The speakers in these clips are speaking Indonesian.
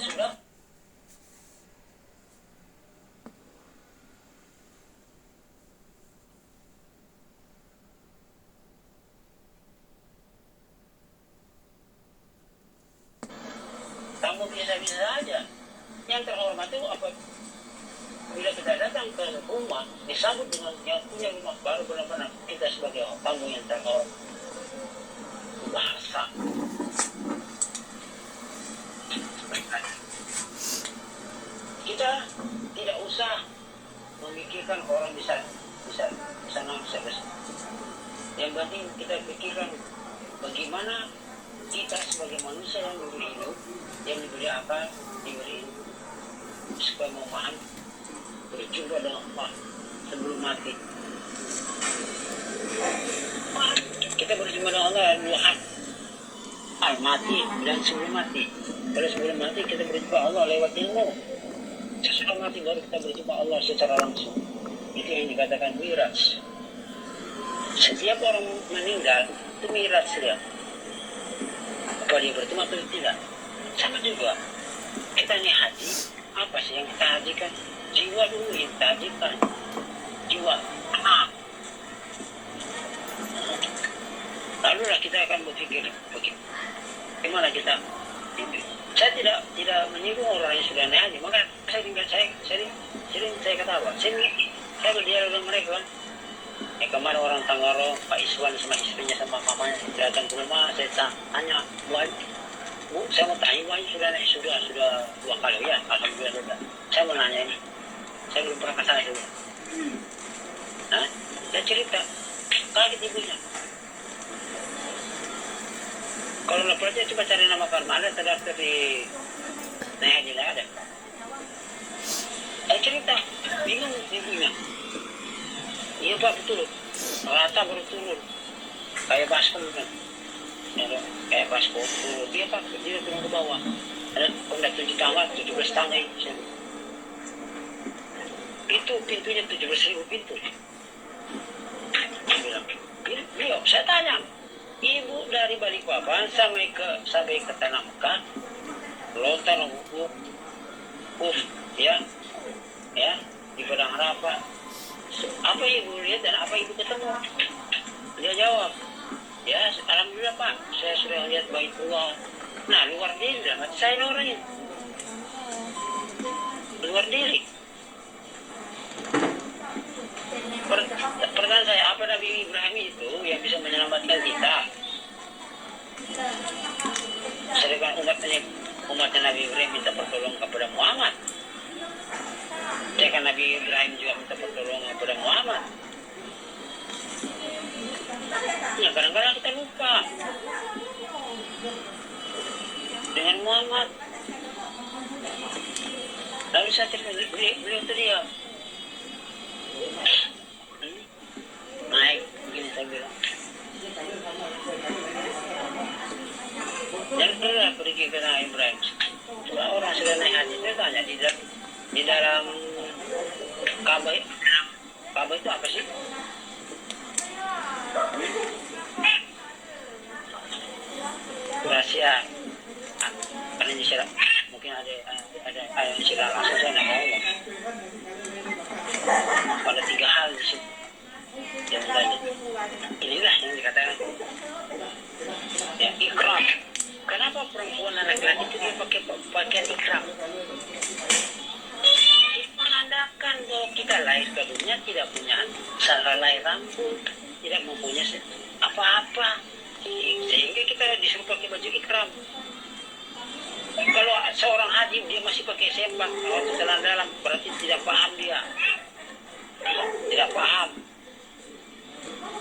sudah. Tamu biasa-biasa aja. Yang terhormat itu apa? Bila kita datang ke rumah, disambut dengan yang punya rumah baru, benar-benar kita sebagai tamu yang terhormat. Bahasa. Kita tidak usah memikirkan orang bisa nangis. Yang penting kita pikirkan bagaimana kita sebagai manusia yang diberi hidup, yang diberi akal, diberi supaya memahami berjumpa dengan Allah sebelum mati. Kita berjumpa dengan Allah dua hal, mati dan sebelum mati. Kalau sebelum mati kita berjumpa Allah lewat ilmu. Sesudah mati baru kita berjumpa Allah secara langsung. Itu yang dikatakan miraj. Setiap orang meninggal itu miraj dia. Apa dia bertemu atau tidak? Sama juga. Kita ini haji, apa sih yang kita hajikan? Jiwa dulu yang kita hajikan. Jiwa. Lalulah kita akan berpikir bagaimana kita. Saya tidak menyinggung orang yang sudah naik haji. Maka saya kata apa? Saya berdialog dengan mereka kan. Kemarin orang Tanggaro, Pak Iswan sama istrinya sama mamanya datang ke rumah, saya tanya, Bu, saya mau tanya, Bu, sudah naik sudah 2 kali ya, alhamdulillah sudah. Saya mau nanya ini, saya belum pernah ke sana juga. Nah, saya cerita, kaget ibunya. Kalau lapor aja coba cari nama Karmada, terdaftar di naik haji lah ada. Saya cerita, bingung ibunya. Iya Pak, betul. Rata baru turun. Kayak baskom kan. Ya, kayak baskom turun. Dia Pak, dia turun ke bawah. Ada udah 7 tangga, 17 tangga itu. Itu pintunya 17.000 pintu. Dia bilang, beliau, saya tanya, Ibu dari Balikpapan sampai ke Tanah Mekah, lontar ya, di Padang Arafah. Apa ibu lihat dan apa ibu ketemu? Dia jawab, ya alhamdulillah Pak, saya sudah lihat Baitullah. Nah luar diri dalam hati saya orangnya. Luar diri. Pertanyaan saya, apa Nabi Ibrahim itu yang bisa menyelamatkan kita? Sedangkan umatnya Nabi Ibrahim minta pertolongan kepada Muhammad. Kan Nabi Ibrahim juga minta pertolongan kepada Muhammad. Ya kadang-kadang kita lupa dengan Muhammad. Lalu saya cerita beliau itu dia naik begini saya bilang. Dan pernah pergi ke Nabi Ibrahim. Cuma orang sudah naik haji saya tanya di dalam Ka'bah itu apa sih? Rahasia. Karena ini sila, mungkin ada yang sila langsung saya nak ngomong. Ada 3 hal di situ. Yang tadi. Inilah yang dikatakan. Ya, ikram. Kenapa perempuan dan laki-laki itu dia pakai pakaian ikram? Menandakan bahwa kita lahir ke dunia tidak punya helai rambut, tidak mempunyai apa-apa, sehingga kita disuruh pakai baju ikram. Kalau seorang haji dia masih pakai sempak atau celana dalam, berarti tidak paham dia, tidak paham.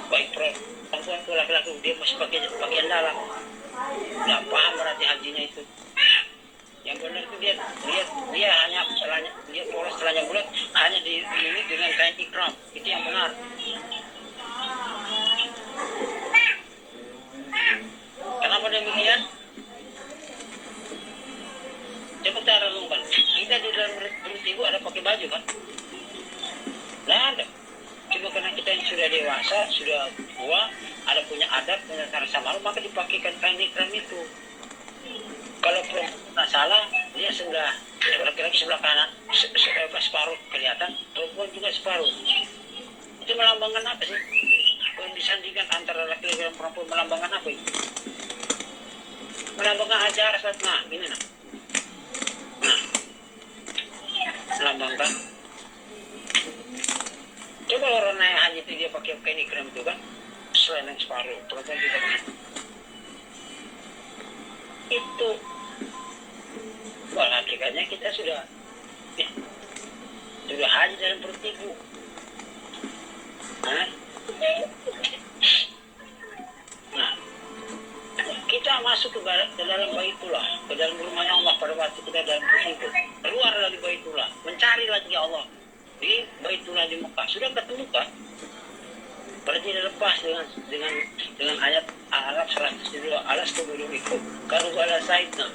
Baik perempuan atau laki-laki dia masih pakai pakaian dalam, tidak paham berarti hajinya itu. Yang benar itu dia hanya celana, dia polos celana bulat hanya ini dengan kain ikram, itu yang benar. Kenapa demikian? Coba kita renungkan. Kita di dalam perut ibu ada pakai baju kan? Tidak ada. Cuma karena kita yang sudah dewasa, sudah tua, ada punya adat, punya cara sama, maka dipakaikan kain ikram itu. Kalau perempuan salah, dia laki-lakinya sebelah, laki-laki sebelah kanan, separuh kelihatan, perempuan juga separuh. Itu melambangkan apa sih? Kalau disandingkan antara laki-laki dan perempuan melambangkan apa itu? Melambangkan ajar saat nah, gini nah. Nah, melambangkan. Coba orang naik haji itu dia pakai kain ikram itu kan, selain yang separuh, perempuan juga punya. Itu, wah hakikatnya kita sudah haji dalam perut ibu. Nah, kita masuk ke dalam Baitullah, ke dalam rumahnya Allah pada waktu kita dalam perut itu. Keluar dari Baitullah, mencari lagi Allah di Baitullah di Mekah. Sudah ketemu kan? Berarti lepas dengan ayat Arab 102 alas kebudumiku kalau ala saidna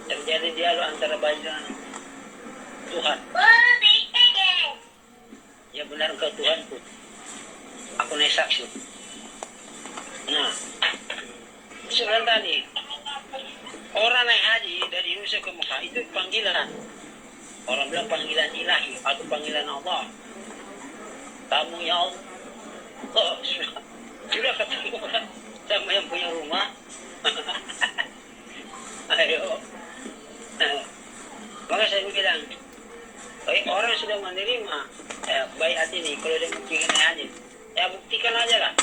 terjadi dialog antara bayi dan Tuhan. Ya benar engkau Tuhanku, aku naik saksi. Nah, sebenarnya tadi orang naik haji dari Indonesia ke Mekah itu panggilan. Orang bilang panggilan ilahi atau panggilan Allah. Tamu ya Allah. Oh, sudah ketemu sama yang punya rumah. Ayo. Maka saya bilang, orang sudah menerima bayat ini, kalau dia mungkin aja, ya buktikan aja lah.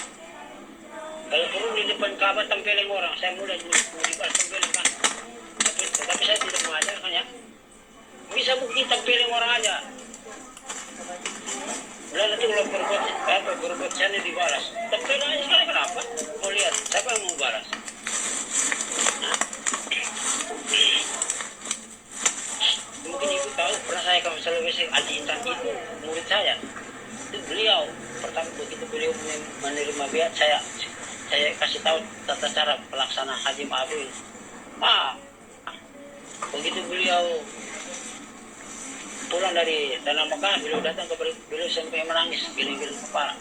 Kalau perlu di depan Ka'bah tempelin orang, saya mulai dibalas tempelin kan. Tapi saya tidak mengajarkan ya. Bisa bukti tempelin orang aja. Lalu nanti kalau berbuat sana dibalas. Tempelin aja sekali kenapa? Mau lihat siapa yang mau balas? Mungkin ibu tahu pernah saya kalau Sulawesi Haji Intan itu murid saya. Itu beliau pertama begitu beliau menerima biat saya kasih tahu tata cara pelaksanaan haji mabrur. Begitu beliau pulang dari Tanah Mekah, beliau datang ke beliau sampai menangis, giling-giling kepala.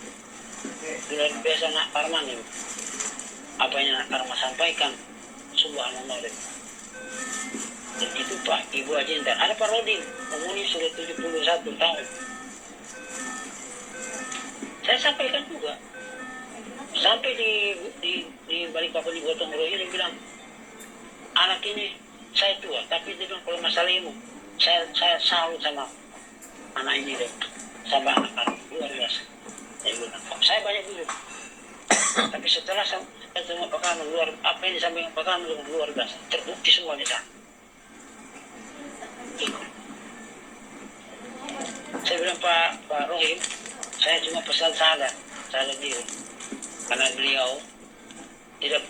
Luar biasa nak Parman itu. Apa yang nak Parman sampaikan, subhanallah. Dan itu Pak, Ibu Haji Intan. Ada Pak Rodin, umurnya sudah 71 tahun. Saya sampaikan juga. Sampai di balik papan di gotong royong dia bilang, anak ini saya tua, tapi dia bilang kalau masalah ilmu, saya salut sama anak ini deh, sama anak-anak luar biasa. Saya banyak dulu, tapi setelah semua pekanan luar, apa yang disampaikan pekanan luar biasa, terbukti semua di sana. Saya bilang Pak Rohim, saya cuma pesan sadar diri, karena beliau tidak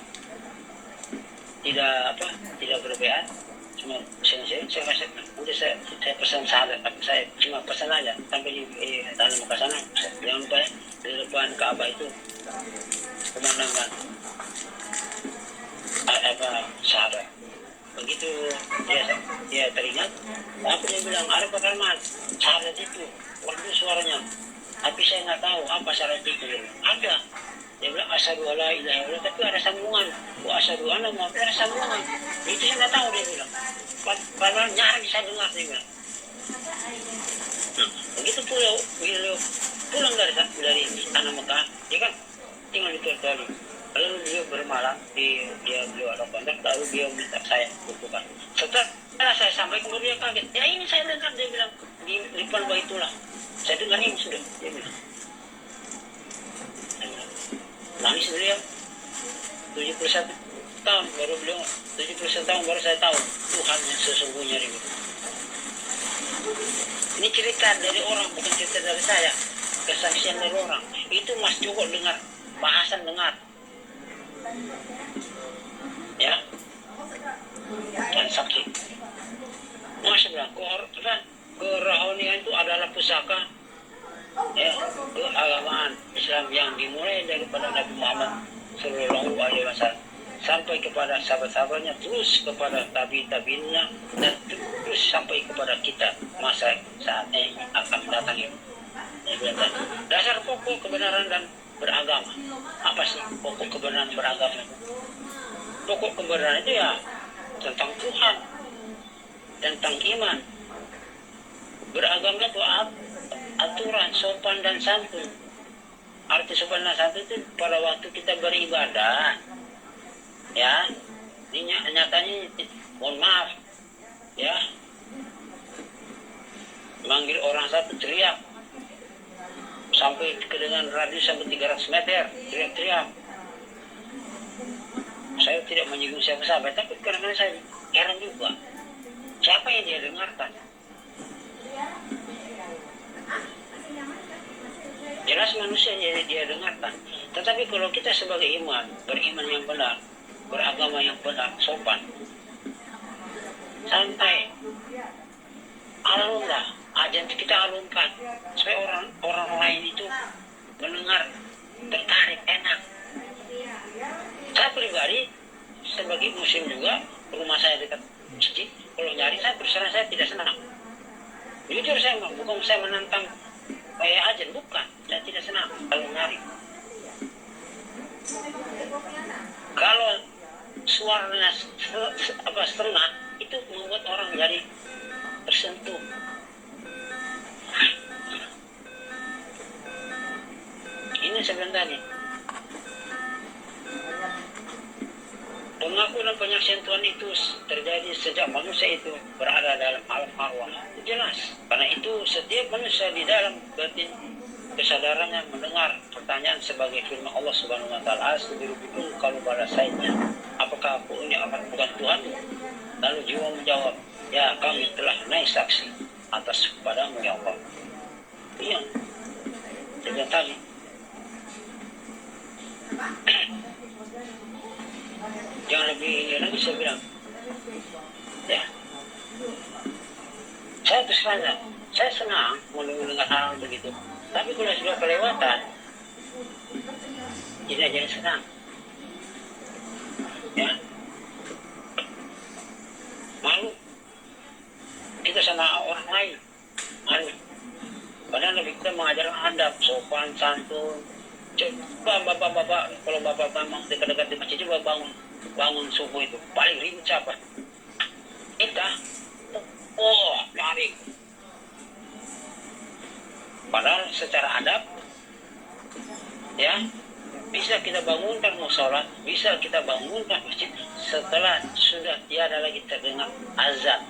berbeat, cuma saya pesan sadar, saya cuma pesan aja sampai di Tanah Mekah sana, jangan lupa ya, di depan Ka'bah itu pemandangan sahabat. Begitu dia teringat, aku dia bilang, ada Pak Rahmat, syarat itu, waktu suaranya, tapi saya nggak tahu apa syarat itu. Ada, dia bilang asyhadu alla ilaha illallah, tapi ada sambungan, wa asyhadu anna muhammadan, ada sambungan. Itu saya nggak tahu, dia bilang. Padahal nyaris saya dengar, dia bilang. Begitu beliau pulang dari Tanah Mekah, dia kan tinggal di Tol. Lalu beliau bermalam beliau ada kontak, lalu beliau minta saya bukukan. Setelah saya sampaikan, dia kaget. Ya ini saya dengar, dia bilang di depan Baitullah. Saya dengar ini sudah, dia bilang. Nangis beliau. 71 tahun baru beliau, 71 tahun baru saya tahu Tuhan yang sesungguhnya itu. Ini cerita dari orang, bukan cerita dari saya. Kesaksian dari orang. Itu Mas Joko dengar, bahasan dengar. Ya, dan saksi. Mas bilang, kerohanian itu adalah pusaka ya keagamaan Islam yang dimulai daripada Nabi Muhammad Sallallahu Alaihi Wasallam sampai kepada sahabat-sahabatnya, terus kepada tabi'innya, dan terus sampai kepada kita masa saat ini akan datang ini. Dasar pokok kebenaran dan beragama. Apa sih pokok kebenaran beragama? Pokok kebenaran itu ya tentang Tuhan. tentang iman. Beragama itu aturan sopan dan santun. Arti sopan dan santun itu pada waktu kita beribadah, ya, ini nyatanya mohon maaf, ya, manggil orang satu teriak sampai kedengaran radius sampai 300 meter, teriak-teriak. Saya tidak menyinggung siapa-siapa, tapi kadang-kadang saya heran juga, siapa yang dia dengarkan? Jelas manusia yang dia dengarkan. Tetapi kalau kita sebagai beriman yang benar, beragama yang benar, sopan, santai, alunlah, ajan kita alunkan supaya orang lain itu mendengar, tertarik, enak. Saya pribadi sebagai muslim juga, rumah saya dekat masjid, kalau nyari saya berserah, saya tidak senang. Jujur saya bukan saya menantang kayak ajan, bukan, saya tidak senang kalau nyari. Kalau suaranya setengah itu membuat orang jadi tersentuh. Ini sebenarnya nih, pengakuan dan penyaksian Tuhan itu terjadi sejak manusia itu berada dalam alam arwah. Jelas, karena itu setiap manusia di dalam batin kesadarannya mendengar pertanyaan sebagai firman Allah Subhanahu wa taala, "Astaghfirukum kalau balas sainnya, apakah aku ini bukan Tuhanmu?" Lalu jiwa menjawab, "Ya, kami telah naik saksi atas kepadamu ya Allah." Iya, dengan tadi. Jangan lebih lagi saya bilang, ya, saya terus saja, saya senang mendengar hal begitu. Tapi kalau sudah kelewatan, tidak jadi senang. Ya, malu kita sama orang lain, malu. Padahal lebih kita mengajar adab, sopan, santun. Coba bapak-bapak, kalau bapak memang dekat-dekat di masjid, coba bangun subuh itu paling ribut siapa? Kita. Oh, lari. Padahal secara adab, ya, bisa kita bangunkan musola, bisa kita bangunkan masjid setelah sudah tiada lagi terdengar azan.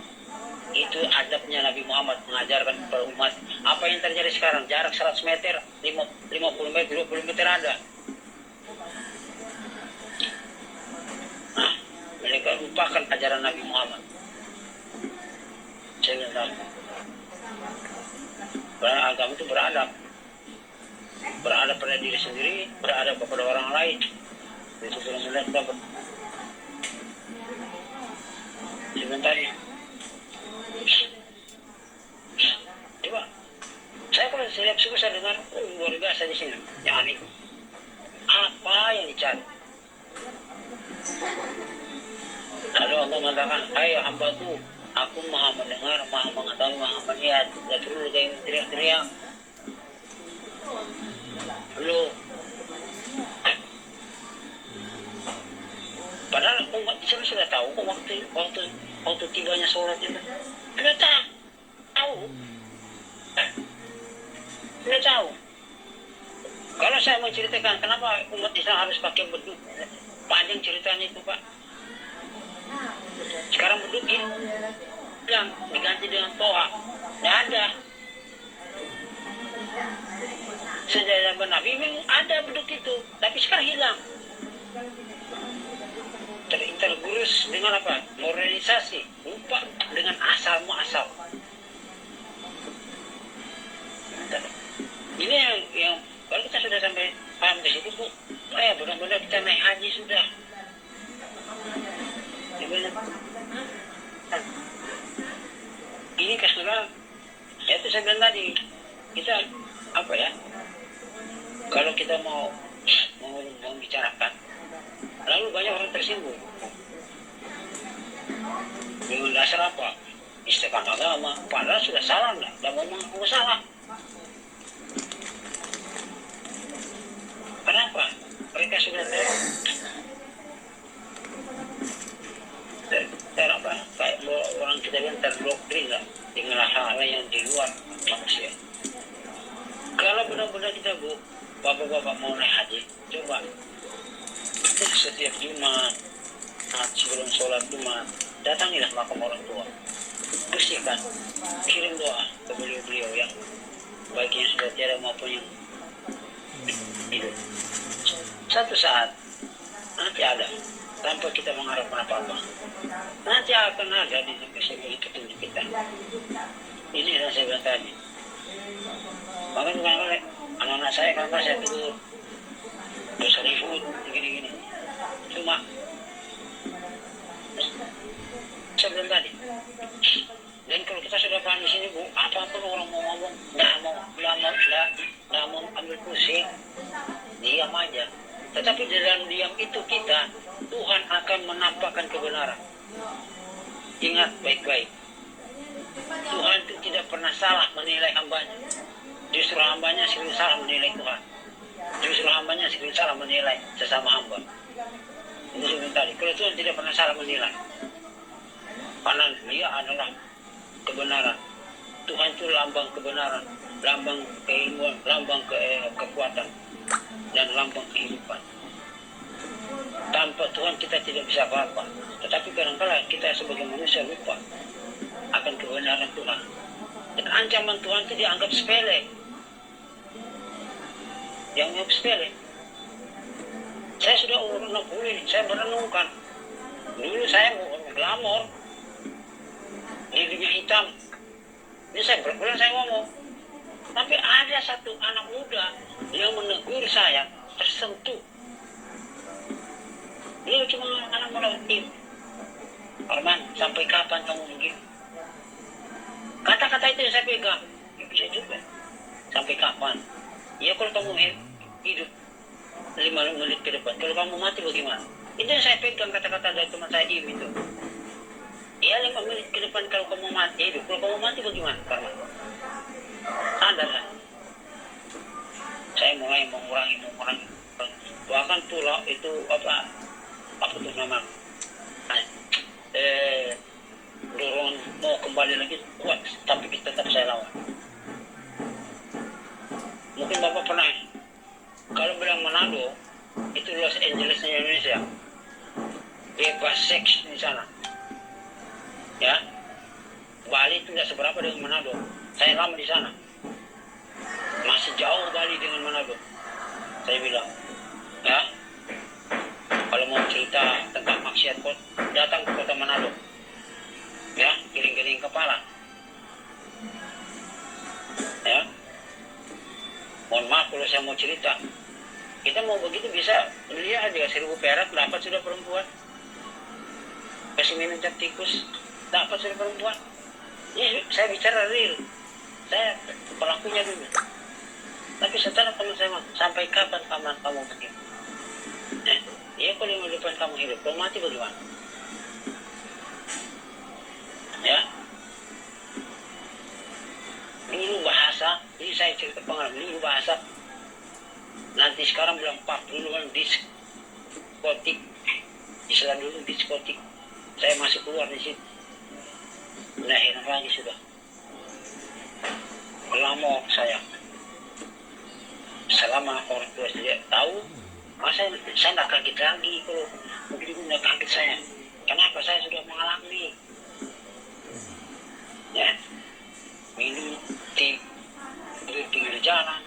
Itu adabnya Nabi Muhammad mengajarkan kepada umat. Apa yang terjadi sekarang? Jarak 100 meter, 50 meter, 20 meter ada. Nah, mereka lupakan ajaran Nabi Muhammad. Saya bilang, karena agama itu beradab. Beradab pada diri sendiri, beradab kepada orang lain. Itu benar-benar dapat. Sebentar ya. Coba, saya kalau setiap suku saya dengar, luar biasa di sini. Yang aneh, apa yang dicari? Lalu Allah mengatakan, "Hai hambaku, aku maha mendengar, maha mengetahui, maha melihat. Tidak perlu kayak teriak-teriak." Lalu, padahal umat Islam sudah tahu waktu tibanya sholat itu. Sudah tahu. Sudah tahu. Kalau saya mau ceritakan kenapa umat Islam harus pakai beduk, panjang ceritanya itu Pak. Sekarang beduk hilang, diganti dengan toa. Tidak ada. Sejak zaman Nabi memang ada beduk itu, tapi sekarang hilang. Tergerus dengan apa? Modernisasi, lupa dengan asal muasal. Ini yang kalau kita sudah sampai paham ke situ, Bu, benar-benar kita naik haji sudah. Ini keseluruhan, ya itu saya bilang tadi, kita apa ya? Kalau kita mau membicarakan, lalu banyak orang tersinggung. Dengan dasar apa? Istiqamah agama, padahal sudah salah enggak? Dan mengaku salah. Kenapa? Mereka sudah kayak orang kita bilang datangilah makam orang tua, bersihkan, kirim doa ke beliau-beliau yang baik yang sudah tiada maupun yang hidup. Satu saat nanti ada, tanpa kita mengharapkan apa-apa, nanti akan ada di sebagai petunjuk kita. Ini yang saya bilang tadi. Makanya kadang-kadang anak-anak saya kalau saya tegur dosa ribut gini-gini, cuma saya bilang tadi. Dan kalau kita sudah paham di sini, Bu, apapun orang mau ngomong, nggak mau ambil pusing, diam aja. Tetapi di dalam diam itu kita, Tuhan akan menampakkan kebenaran. Ingat baik-baik, Tuhan itu tidak pernah salah menilai hambanya. Justru hambanya sering salah menilai Tuhan. Justru hambanya sering salah menilai sesama hamba. Itu sebenarnya tadi. Kalau Tuhan tidak pernah salah menilai, karena dia adalah kebenaran. Tuhan itu lambang kebenaran, lambang keilmuan, lambang kekuatan, dan lambang kehidupan. Tanpa Tuhan kita tidak bisa apa-apa. Tetapi kadang-kala kita sebagai manusia lupa akan kebenaran Tuhan. Dan ancaman Tuhan itu dianggap sepele. Yang anggap sepele. Saya sudah umur 60 ini, saya merenungkan. Dulu saya mau glamor, hidungnya hitam. Ini saya berbulan saya ngomong. Tapi ada satu anak muda yang menegur saya, tersentuh. Dia cuma anak muda, Arman, sampai kapan kamu begini? Kata-kata itu yang saya pegang. Ya bisa juga. Sampai kapan? Ya kalau kamu hidup 5 menit ke depan, kalau kamu mati bagaimana? Itu yang saya pegang kata-kata dari teman saya itu. Ya 5 menit ke depan kalau kamu mati hidup, kalau kamu mati bagaimana? Karena sadarlah. Saya mulai mengurangi. Bahkan tulah itu apa tuh nama? Dorongan mau kembali lagi kuat, tapi kita tetap saya lawan. Mungkin Bapak pernah, kalau bilang Manado, itu Los Angelesnya Indonesia, bebas seks di sana. Ya, Bali itu tidak seberapa dengan Manado. Saya lama di sana, masih jauh Bali dengan Manado. Saya bilang, ya, kalau mau cerita tentang maksiat kok datang ke kota Manado, ya, giring-giring kepala, ya. Mohon maaf kalau saya mau cerita, kita mau begitu bisa beli aja 1.000 perak dapat sudah perempuan, kasih minum cap tikus dapat sudah perempuan. Ini saya bicara real, saya pelakunya dulu. Tapi setelah teman saya sampai kapan kamu begini? Ya kalau mau depan kamu hidup, kalau mati bagaimana? Ya, dulu bahasa, ini saya cerita pengalaman, dulu bahasa, nanti sekarang bilang pak, dulu kan diskotik, istilah dulu diskotik, saya masih keluar di situ, nah enak lagi sudah, lama saya, selama orang tua tidak tahu, masa saya tidak kaget lagi kalau begitu tidak kaget saya, kenapa saya sudah mengalami. Ya, minum di pinggir jalan,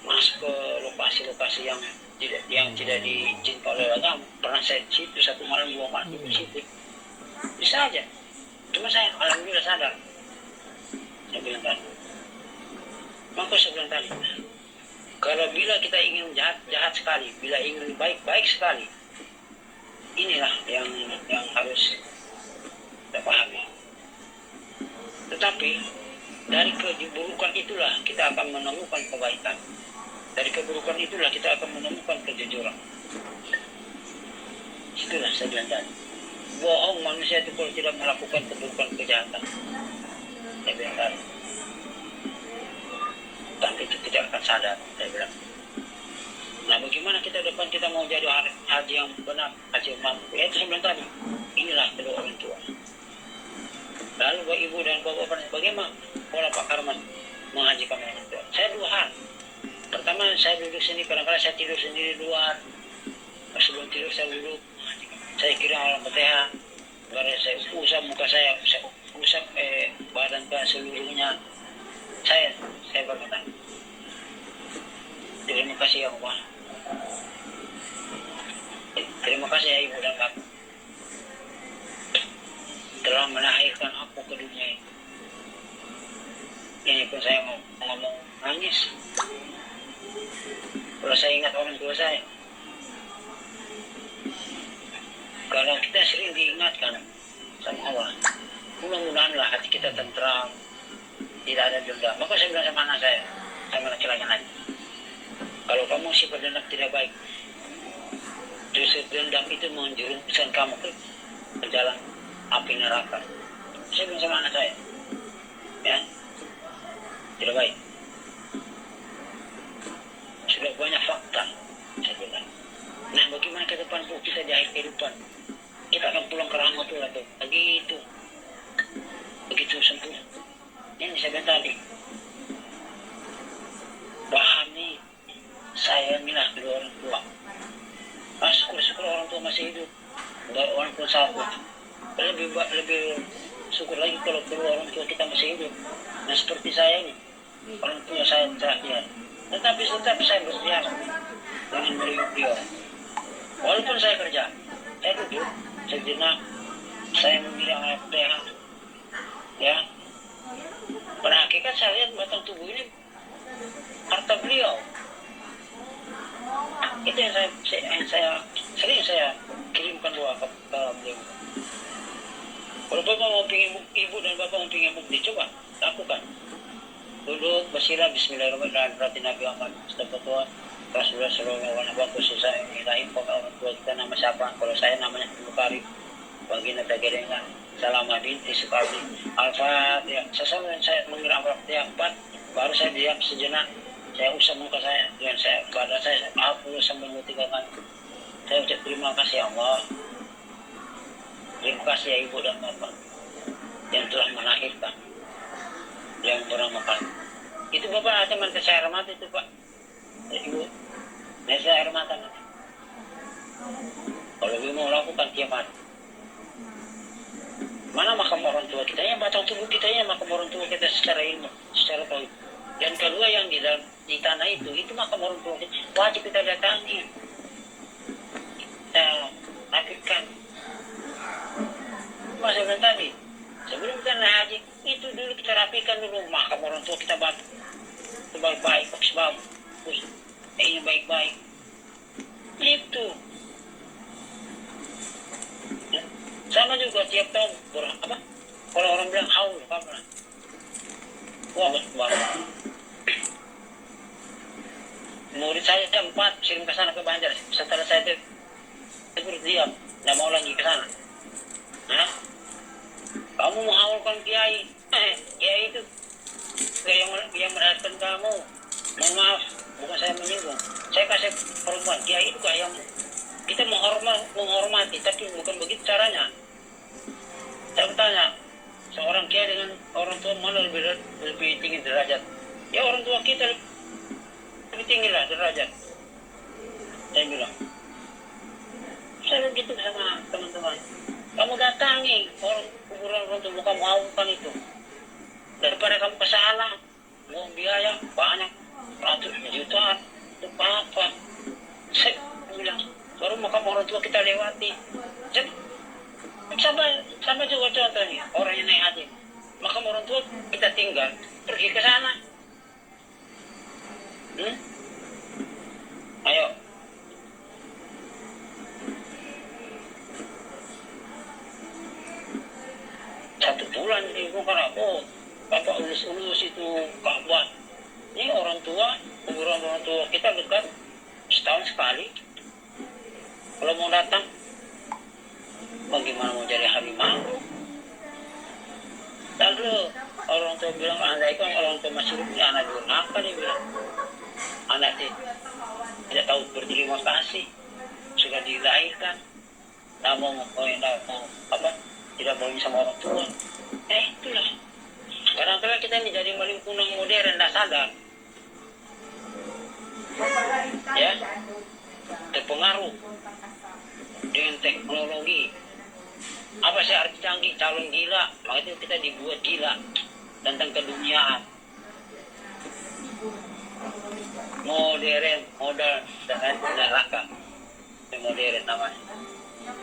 masuk ke lokasi-lokasi yang tidak diizinkan oleh agama. Pernah saya di situ 1 malam 2 malam di situ, bisa aja. Cuma saya alhamdulillah sadar. Saya bilang tadi, maka saya bilang tadi, kalau bila kita ingin jahat sekali, bila ingin baik sekali, inilah yang harus kita pahami. Tetapi dari keburukan itulah kita akan menemukan kebaikan. Dari keburukan itulah kita akan menemukan kejujuran. Itulah saya bilang tadi. Bohong manusia itu kalau tidak melakukan keburukan kejahatan. Saya bilang tadi. Tapi itu tidak akan sadar. Saya bilang. Nah bagaimana kita depan kita mau jadi haji yang benar, haji yang mampu. Ya itu saya bilang tadi. Inilah kedua orang tua. Lalu Bapak Ibu dan Bapak bagaimana pola Pak Karman menghajikan orang tua? Saya 2 hal. Pertama saya duduk sini, kadang-kadang saya tidur sendiri di luar. Sebelum tidur saya duduk, saya kira alam Fatihah. baru saya usap muka saya usap badan ke seluruhnya. Saya berkata, terima kasih ya Allah, terima kasih ya ibu dan bapak telah melahirkan aku ke dunia ini. Ini pun saya mau ngomong nangis kalau saya ingat orang tua saya. Kalau kita sering diingatkan sama Allah, mudah-mudahanlah hati kita tentram, tidak ada dendam. Maka saya bilang sama anak saya, sama laki-laki lain, kalau kamu sifat dendam tidak baik, justru dendam itu menjerumuskan kamu ke jalan api neraka. Saya bilang sama anak saya, ya, tidak baik. Sudah banyak fakta, saya bilang. Nah, bagaimana ke depan bu kita di akhir kehidupan? Kita akan pulang ke rahmatullah tuh. Begitu sempurna. Ini saya bilang tadi. Pahami, sayangilah kedua orang tua. Syukur orang tua masih hidup. Baru orang tua satu. Lebih syukur lagi kalau kedua orang tua kita masih hidup. Nah seperti saya ini, orang tua saya terakhir. Tetapi tetap saya bersedia dengan beliau. Walaupun saya kerja, saya duduk sejenak, saya memilih anak PH. Ya, pada hakikat saya lihat batang tubuh ini harta beliau. Itu yang saya sering saya kirimkan doa ke beliau. Kalau bapak mau pingin ibu dan bapak mau pingin bukti, coba lakukan. Duduk bersila bismillahirrahmanirrahim, berarti Nabi Muhammad Mustafa Rasulullah sallallahu alaihi wasallam. Saya ilahi orang tua kita nama siapa? Kalau saya namanya Bukhari, baginda Tagerengan, Salamadin, Isukali, Al-Fatihah. Saya mengira Al-Fatihah 4, baru saya diam sejenak. Saya usap muka saya dengan badan saya 40 sampai 3 kali. Saya ucap terima kasih Allah. Terima kasih ya ibu dan bapak yang telah melahirkan, yang pernah makan. Itu bapak teman ke saya hormat itu pak. Ya, ibu, saya hormatan. Kalau ibu mau lakukan tiap hari. Mana makam orang tua kita, ya batang tubuh kita, ya makam orang tua kita secara ilmu, secara tahu. Dan kedua yang di tanah itu makam orang tua kita, wajib kita datangi. Kita lakukan. Masa bilang tadi, sebelum kita naik haji, itu dulu kita rapikan dulu makam orang tua kita bantu. Itu baik-baik, sebab ini baik-baik. Itu. Ya. Sama juga tiap tahun apa? Kalau orang bilang haul, apa? Wah, banget. Murid saya 4 kirim ke sana ke Banjar. Setelah saya berdiam, tidak mau lagi ke sana. Nah, kamu menghaulkan kiai, kiai itu yang melahirkan kamu. Mohon maaf, bukan saya menyinggung. Saya kasih perempuan, kiai itu kayak yang kita menghormati, tapi bukan begitu caranya. Saya bertanya, seorang kiai dengan orang tua mana lebih tinggi derajat? Ya orang tua kita lebih tinggi lah derajat. Saya bilang, saya begitu sama teman-teman. Kamu datangi kuburan orang tua kamu haulkan itu. Daripada kamu kesalah, mau biaya banyak, ratus jutaan, itu apa? Saya bilang, baru makam orang tua kita lewati. Sama juga contohnya, orang yang naik haji. Makam orang tua kita tinggal, pergi ke sana. Ayo. Satu bulan itu karena bapak ulus-ulus itu Ka'bah. Ini orang tua, kuburan orang tua kita dekat setahun sekali. Kalau mau datang, bagaimana mau jadi harimau? Lalu orang tua bilang, anda itu orang tua masih hidup, anak durhaka dia bilang. Anak tidak tahu berterima kasih, sudah dilahirkan, namun tidak mau sama orang tua. Itulah. Kadang-kadang kita ini jadi melingkungan modern, tidak sadar. Ya, terpengaruh dengan teknologi. Apa sih arti canggih? Calon gila. Maka itu kita dibuat gila tentang keduniaan. Modern, modal, dan neraka. Modern namanya.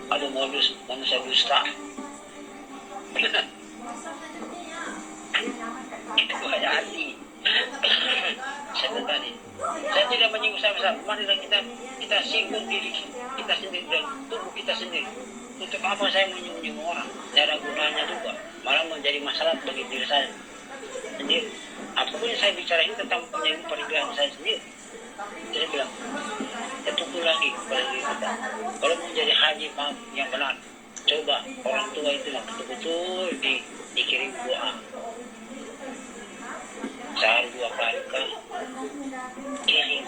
Ada modus manusia dusta. Itu hanya hati. Saya tadi, saya tidak menyinggung siapa-siapa. Marilah kita singgung diri kita sendiri dan tubuh kita sendiri. Untuk apa saya menyinggung orang? Tidak ada gunanya juga. Malah menjadi masalah bagi diri saya sendiri. Apapun yang saya bicara ini tentang menyinggung pribadi saya sendiri. Saya bilang, ya tunggu lagi kepada diri kita. Kalau mau jadi haji yang benar, coba orang tua itu betul-betul dikirim doa. Sehari 2 kali kan kirim.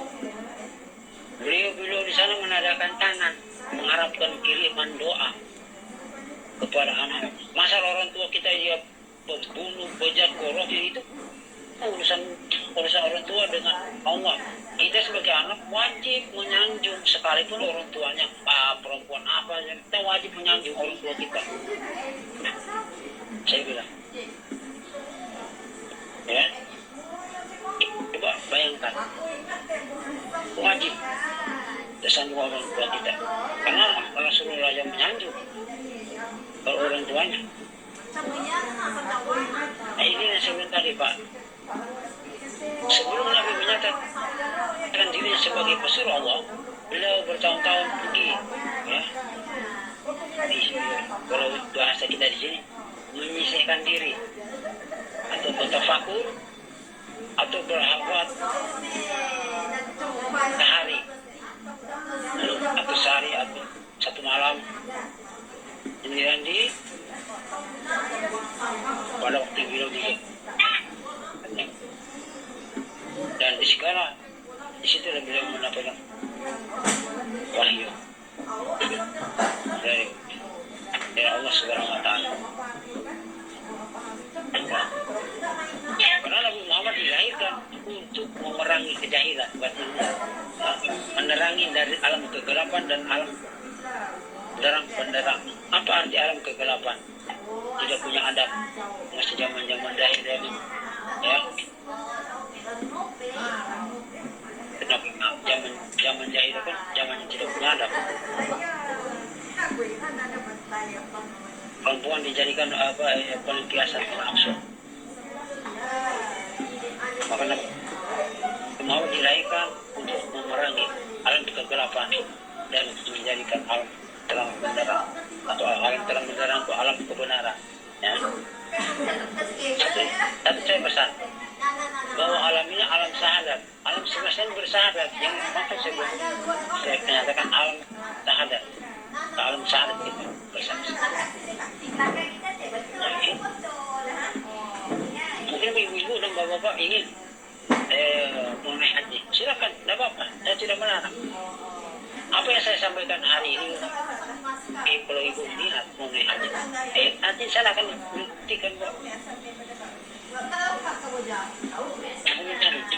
Beliau di sana menadakan tangan, mengharapkan kiriman doa kepada anak. Masa orang tua kita dia pembunuh, bejat, korupsi itu urusan orang tua dengan Allah. Kita sebagai anak wajib menyanjung sekalipun orang tuanya perempuan apa, kita wajib menyanjung orang tua kita. Saya bilang, ya, coba bayangkan, wajib tersanjung orang tua kita, karena Rasulullah yang menyanjung kalau orang tuanya. Nah, ini yang saya bilang tadi, Pak. Sebelum Nabi menyatakan diri sebagai pesuruh Allah, beliau bertahun-tahun pergi, ya. Kalau bahasa kita di sini, menyisihkan diri, atau bertafakur, atau berhafat sehari, atau sehari, atau 1 malam, sendirian di pada waktu beliau di dan di situ beliau mendapatkan wahyu dari Allah Subhanahu wa Ta'ala. Karena Nabi Muhammad dilahirkan untuk memerangi kejahilan, menerangi dari alam kegelapan dan alam benderang. Apa arti alam kegelapan? Tidak punya adab, masih zaman-zaman dahil, ya. Zaman jahil kan zaman tidak punya adab. Perempuan dijadikan pelampiasan nafsu. Maka mau dilahirkan untuk memerangi alam kegelapan dan menjadikan alam terang benderang, atau alam terang benderang itu alam kebenaran, ya. Tapi saya pesan bahwa alam ini alam syahadat, alam semesta ini bersyahadat. Yang maksud saya menyatakan alam syahadat, alam syahadat itu bersyahadat. Mungkin ibu-ibu dan bapak-bapak ingin mengenai haji, silakan, tidak apa-apa, saya tidak melarang. Apa yang saya sampaikan hari ini, kalau ibu lihat mengenai haji, nanti saya akan buktikan,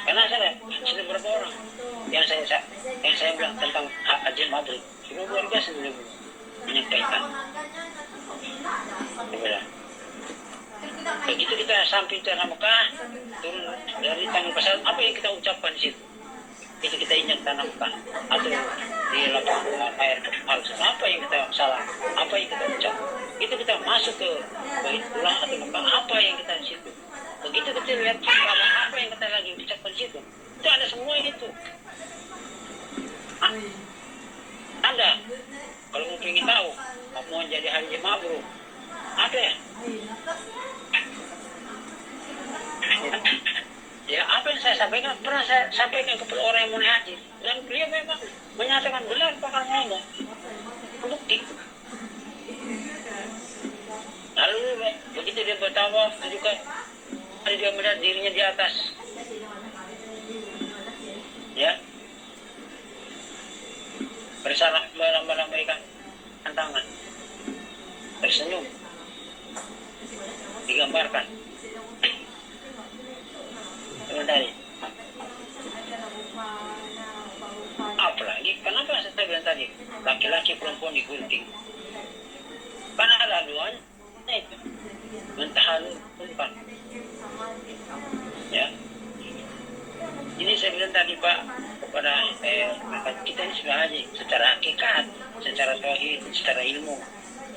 karena saya sudah berapa orang yang saya bilang tentang haji mabrur, itu luar biasa dulu menyampaikan. Begitu kita sampai di Tanah Mekah, turun dari tangga pesawat, apa yang kita ucapkan di situ? Itu kita ingat Tanah Mekah atau di lapangan air Al-Quds, apa yang kita salah, apa yang kita ucap? Itu kita masuk ke Baitullah atau Mekah, apa yang kita di situ? Begitu kita lihat apa yang kita lagi ucapkan di situ, itu ada semua itu. Ada. Kalau mau ingin tahu, mau jadi haji mabrur, ada. Ya, apa yang saya sampaikan pernah saya sampaikan kepada orang yang mau haji, dan beliau memang menyatakan benar bakal ngomong bukti. Lalu begitu dia bertawaf juga, dia melihat dirinya di atas, ya, bersalah melambaikan tangan, tersenyum, digambarkan. Tadi. Apalagi, kenapa saya bilang tadi, laki-laki perempuan digunting. Karena ada duanya itu mentahalukan, ya. Ini saya bilang tadi Pak kepada kita ini sudah haji secara hakikat, secara tauhid, secara ilmu,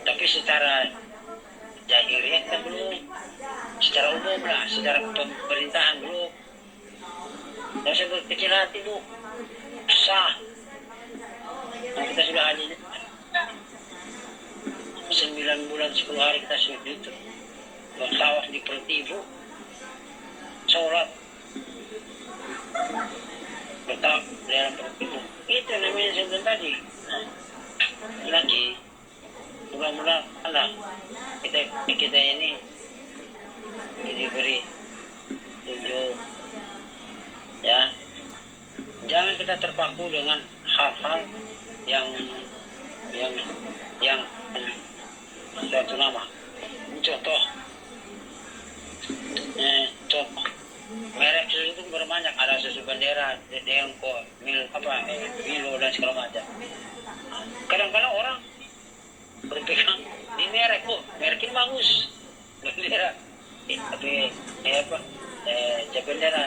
tapi secara jahiliyah kan belum, secara umum lah, secara pemerintahan belum. Tidak usah berkecil hati Bu, sah. Nah, kita sudah haji 9 bulan 10 hari kita sujud bertawaf di perut ibu, sholat bertawaf di dalam perut ibu. Itu namanya saya bilang tadi. Nah, lagi mudah-mudahan Allah kita ini diberi tunjuk, ya. Jangan kita terpaku dengan hal-hal yang suatu nama. Contoh merek susu itu berbanyak, ada susu bendera, Denko, Milo dan segala macam. Kadang-kadang orang berpegang di merek, merek ini bagus, bendera, tapi bendera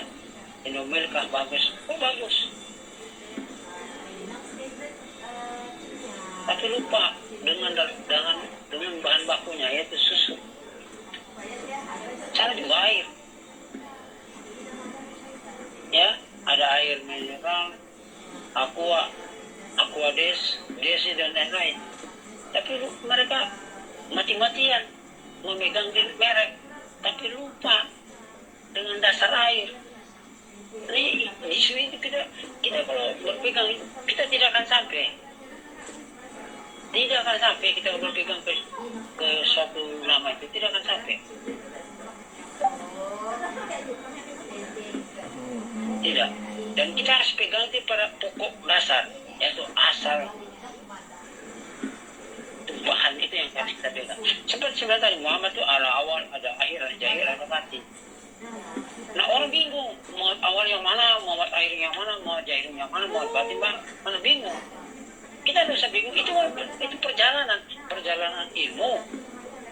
Indomil kah bagus, bagus. Tapi lupa dengan bahan bakunya, yaitu susu. Sana juga air, ya, ada air mineral, aqua desi dan lain-lain. Tapi mereka mati-matian memegang merek, tapi lupa dengan dasar air. Ini isu itu kita kalau berpegang, kita tidak akan sampai. Tidak akan sampai kita berpegang ke suatu nama itu, tidak akan sampai. Tidak. Dan kita harus pegang itu pada pokok dasar, yaitu asal bahan itu yang harus kita pegang. Seperti sebenarnya tadi Muhammad itu ada awal, ada akhir, ada jahil, ada batin. Nah orang bingung, mau awal yang mana, mau akhir yang mana, mau jahil yang mana, mau batin mana, bingung. Kita tidak usah bingung, itu perjalanan ilmu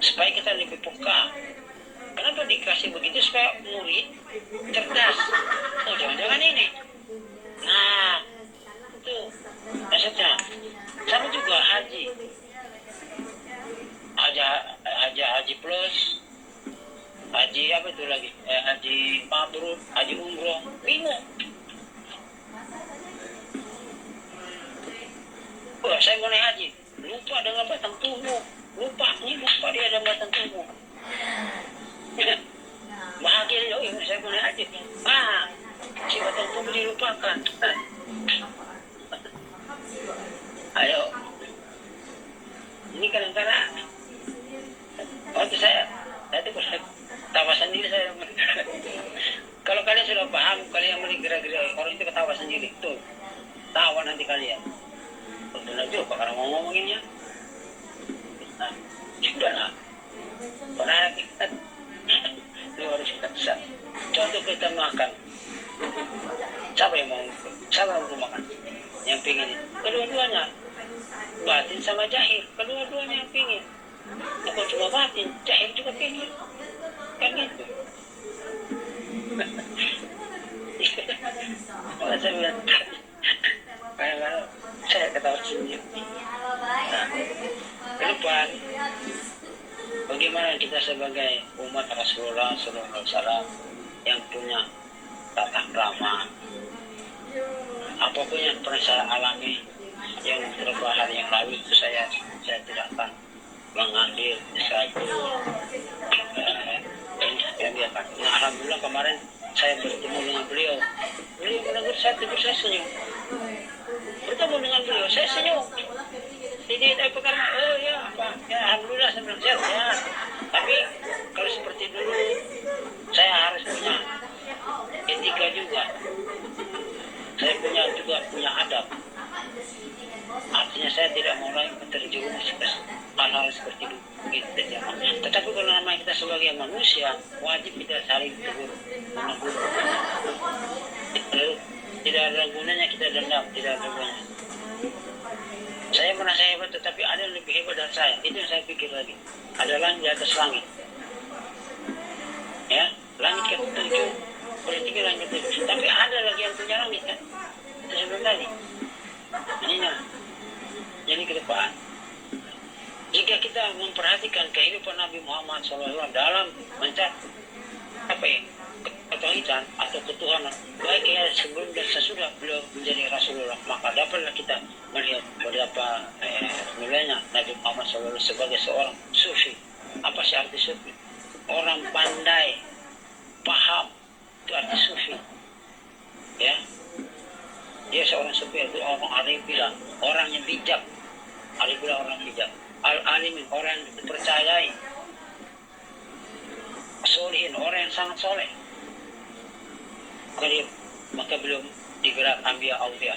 supaya kita lebih peka. Kenapa dikasih begitu? Supaya murid cerdas. Oh jangan-jangan ini. Nah itu maksudnya. Sama juga haji. Haji plus, haji apa itu lagi? Haji mabrur, haji umroh, bingung. Oh, saya mau naik haji, lupa dengan batang tubuh, lupa dia dengan batang tubuh. Bahagia dia, saya mau naik haji. Si batang tubuh dilupakan. Ayo, ini kadang-kadang waktu saya itu ketawa sendiri saya. Kalau kalian sudah paham, kalian mulai gerak-gerak, orang itu ketawa sendiri, tuh, tawa nanti kalian. Benar juga karena mau ngomonginnya. Nah, sudahlah. Padahal kita itu harus kita bisa. Contoh kita makan. Siapa yang mau makan? Yang pingin itu. Kedua-duanya. Batin sama jahil. Kedua-duanya yang pingin. Bukan cuma batin, jahil juga pingin. Kan gitu. Kalau saya bilang kadang-kadang saya ketawa sendiri. Nah, ke depan bagaimana kita sebagai umat Rasulullah SAW yang punya tata krama, apapun yang pernah saya alami yang beberapa hari yang lalu itu saya tidak akan mengambil satu yang dia pakai. Nah, alhamdulillah kemarin saya bertemu dengan beliau menegur saya, saya senyum. Bertemu dengan beliau, saya senyum. Tidak ada perkara, oh ya, Pak, ya alhamdulillah saya bilang sehat. Tapi kalau seperti dulu, saya harus punya etika juga. Saya punya adab. Artinya saya tidak mau lagi terjerumus ke hal-hal seperti itu. Tetapi kalau namanya kita sebagai manusia, wajib kita saling tegur, menegur. Tidak ada gunanya kita dendam, tidak ada gunanya. Saya merasa hebat, tetapi ada yang lebih hebat dari saya. Itu yang saya pikir lagi. Ada langit di atas langit. Ya, langit ke-7, politik langit ke-7. Tapi ada lagi yang punya langit kan? Itu sebelum tadi. Ininya. Jadi ke depan, jika kita memperhatikan kehidupan Nabi Muhammad SAW dalam mencari apa ya, ketauhidan atau ketuhanan, baik ya sebelum dan sesudah beliau menjadi Rasulullah, maka dapatlah kita melihat betapa nilainya Nabi Muhammad SAW sebagai seorang sufi. Apa sih arti sufi? Orang pandai, paham, itu arti sufi. Ya, dia seorang sufi, itu orang alim bilang, orang yang bijak. Alim bilang orang bijak. Al-alimin, orang yang dipercayai. Solihin, orang yang sangat soleh. Maka belum digerak Anbiya Aulia.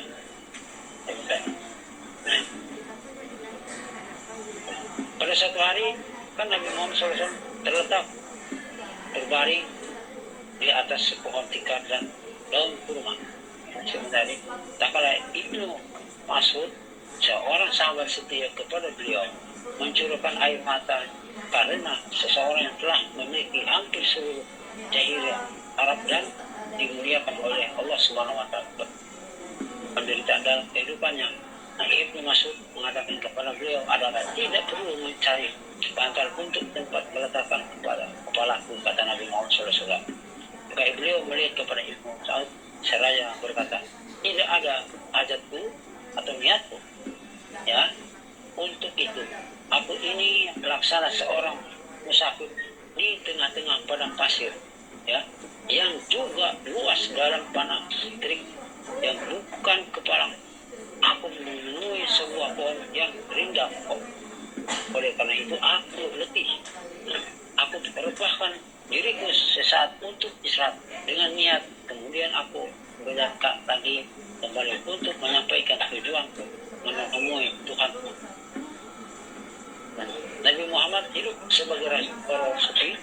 Pada satu hari kan Nabi Muhammad SAW terletak berbaring di atas pohon tikar dan daun kurma. Sebentar tak kala Ibnu Mas'ud, seorang sahabat setia kepada beliau, mencurahkan air mata karena seseorang yang telah memiliki hampir seluruh jahiliyah Arab dan dimuliakan oleh Allah Subhanahu wa taala penderitaan dalam kehidupannya. Nah, Ibnu Mas'ud mengatakan kepada beliau adalah tidak perlu mencari bantal untuk tempat meletakkan kepalaku, kata Nabi Muhammad SAW. Maka beliau melihat kepada Ibnu Mas'ud seraya berkata, tidak ada hajatku atau niatku ya untuk itu. Aku ini melaksana seorang musafir di tengah-tengah padang pasir, ya, yang juga luas dalam panah terik yang bukan kepalang. Aku menemui sebuah pohon yang rindang. Oleh karena itu aku letih. Aku merebahkan diriku sesaat untuk istirahat dengan niat. Kemudian aku berangkat lagi kembali untuk menyampaikan tujuanku menemui Tuhanku. Nabi Muhammad hidup sebagai orang suci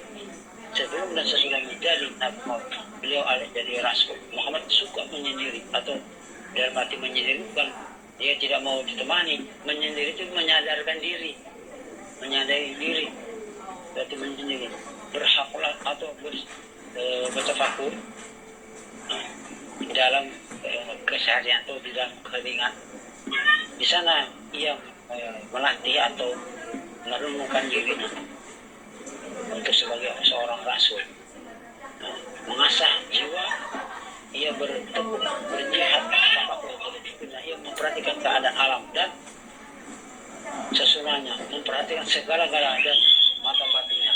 sebelum dan sesudah menjadi Nabi Muhammad. Beliau jadi Rasul. Muhammad suka menyendiri, atau dalam arti menyendiri bukan dia tidak mau ditemani. Menyendiri itu menyadarkan diri, menyadari diri, berarti menyendiri, berhakulat atau bertafakur dalam keseharian atau di dalam keheningan. Di sana ia melatih atau merenungkan diri untuk sebagai seorang rasul, mengasah jiwa. Ia bertekun, berjihad, ia memperhatikan keadaan alam dan sesulahnya, memperhatikan segala-gala dan mata batinnya.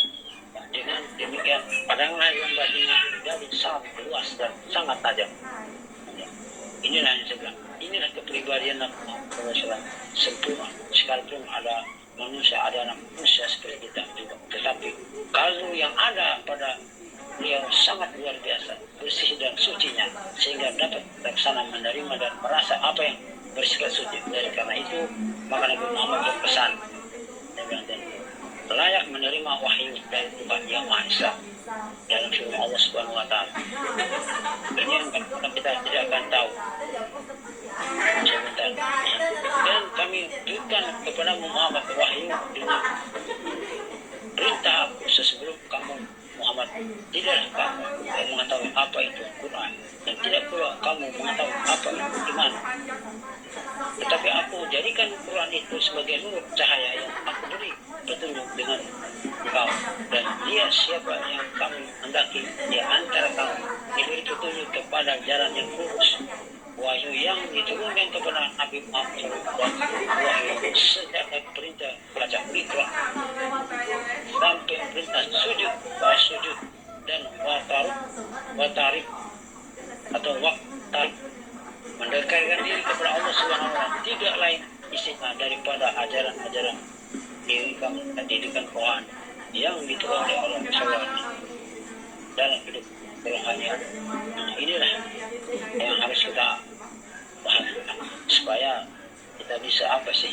Dengan demikian pandangan yang batinnya jadi sangat luas dan sangat tajam. Inilah yang saya bilang, inilah kepribadian Nabi Muhammad SAW, sempurna. Sekalipun ada manusia, ada anak manusia seperti kita juga, tetapi kalau yang ada pada beliau sangat luar biasa, bersih dan sucinya, sehingga dapat terlaksana menerima dan merasa apa yang bersifat suci. Dari karena itu maka Nabi Muhammad berpesan dan layak menerima wahyu dari Tuhan Yang Maha Esa dalam firman Allah Subhanahu wa taala. Ini yang kita tidak akan tahu. Sebentar. Dan kami berikan kepada Muhammad wahyu dengan perintah sebelum kamu Muhammad, tidaklah kamu mengetahui apa itu Quran, dan tidak pula kamu mengetahui apa itu iman. Tetapi aku jadikan Quran itu sebagai nur cahaya yang aku beri petunjuk dengan engkau, dan dia siapa yang kamu hendaki di antara kamu diberi petunjuk kepada jalan yang lurus. Wahyu yang diturunkan kepada Nabi Muhammad SAW, wahyu sejak perintah baca Iqra sampai perintah sujud, sujud dan watarik atau waktarik, mendekatkan diri kepada Allah Subhanahu wa taala, tidak lain isinya daripada ajaran-ajaran didikan Quran yang diturunkan oleh Allah SAW dalam hidup kerohanian. Nah, inilah yang harus kita pahami supaya kita bisa apa sih?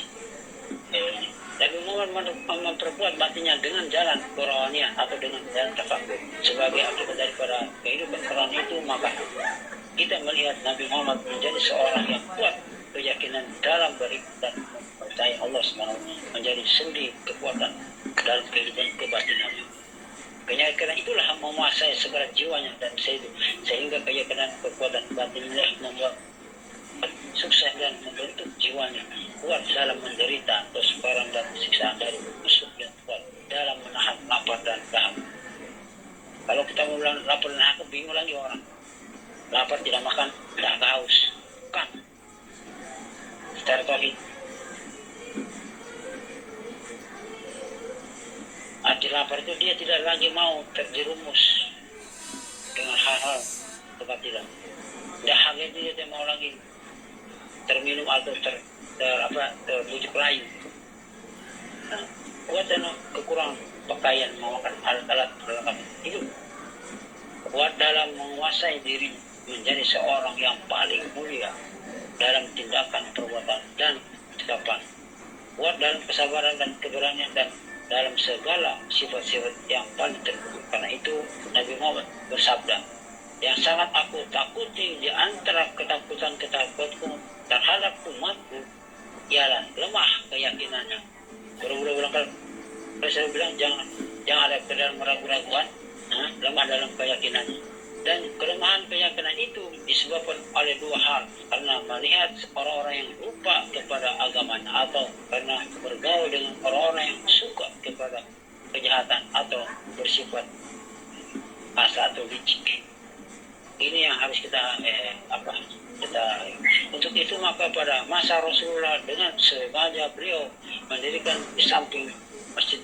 Nabi Muhammad memperkuat batinnya dengan jalan kerohanian atau dengan jalan tafakur sebagai akibat daripada kehidupan Quran itu. Maka kita melihat Nabi Muhammad menjadi seorang yang kuat keyakinan dalam beriman dan percaya Allah SWT menjadi sendi kekuatan dalam kehidupan kebatinan. Keyakinan itulah menguasai segala jiwanya dan sehingga keyakinan kekuatan batinnya membuat sukses dan membentuk jiwanya kuat dalam menderita kesukaran dan siksaan dari musuh dan kuat dalam menahan lapar dan dahaga. Kalau kita mau bilang lapar dan dahaga, bingung lagi orang. Lapar tidak makan, dahaga haus. Kan? Secara tauhid. Arti lapar itu dia tidak lagi mau terjerumus dengan hal-hal kebatilan. Dahaga itu dia tidak mau lagi terminum atau terbujuk rayu. Nah, kuat dan kekurangan pakaian, memakan alat-alat perlengkapan hidup. Kuat dalam menguasai diri menjadi seorang yang paling mulia dalam tindakan, perbuatan, dan ucapan. Kuat dalam kesabaran dan keberanian dan dalam segala sifat-sifat yang paling terbaik. Karena itu Nabi Muhammad bersabda, yang sangat aku takuti di antara ketakutan-ketakutanku terhadap umatku ialah lemah keyakinannya. Berulang-ulang kali saya bilang jangan ada dalam keraguan-raguan, lemah dalam keyakinannya. Dan kelemahan keyakinan itu disebabkan oleh dua hal, karena melihat orang-orang yang lupa kepada agamanya atau karena bergaul dengan orang-orang yang suka kepada kejahatan atau bersifat kasar atau licik. Ini yang harus kita untuk itu maka pada masa Rasulullah dengan sengaja beliau mendirikan di samping Masjid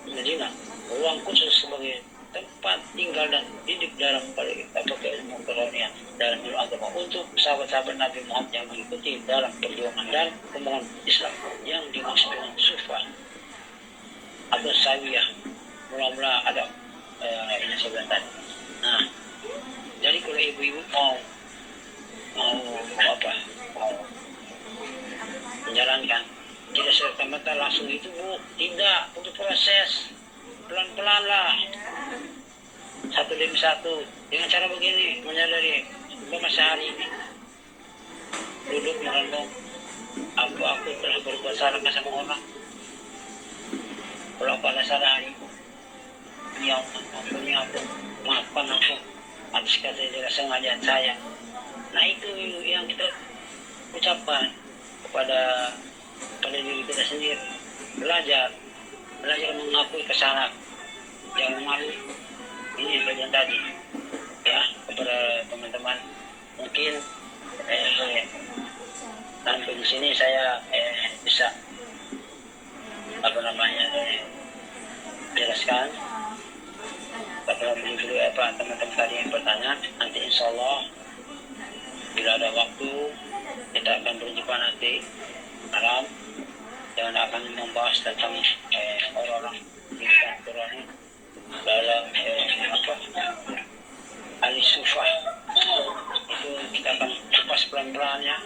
Madinah ruang khusus sebagai tempat tinggal dan didik dalam ilmu kerohanian dalam ilmu agama untuk sahabat-sahabat Nabi Muhammad yang mengikuti dalam perjuangan dan pembangunan Islam yang dimaksud dengan sufah atau sawiyah. Mula-mula ada ini saya bilang tadi. Nah, jadi kalau ibu-ibu mau menjalankan, tidak serta-merta langsung itu Bu, tidak, untuk proses pelan-pelan lah, satu demi satu, dengan cara begini, menyadari bahwa sehari ini duduk merenung, aku telah berbuat salah sama orang, kalau aku ada salah hari ini aku maafkan aku atas kesengajaan saya. Nah itu yang kita ucapkan kepada diri kita sendiri, belajar mengakui kesalahan, jangan malu. Ini bagian tadi ya kepada teman-teman. Mungkin sampai di sini saya bisa jelaskan kepada teman-teman tadi yang bertanya. Nanti insya Allah bila ada waktu kita akan berjumpa nanti malam dan akan membahas tentang orang-orang kehidupan Qurani dalam al-sufah. Itu kita akan kupas pelan-pelan ya.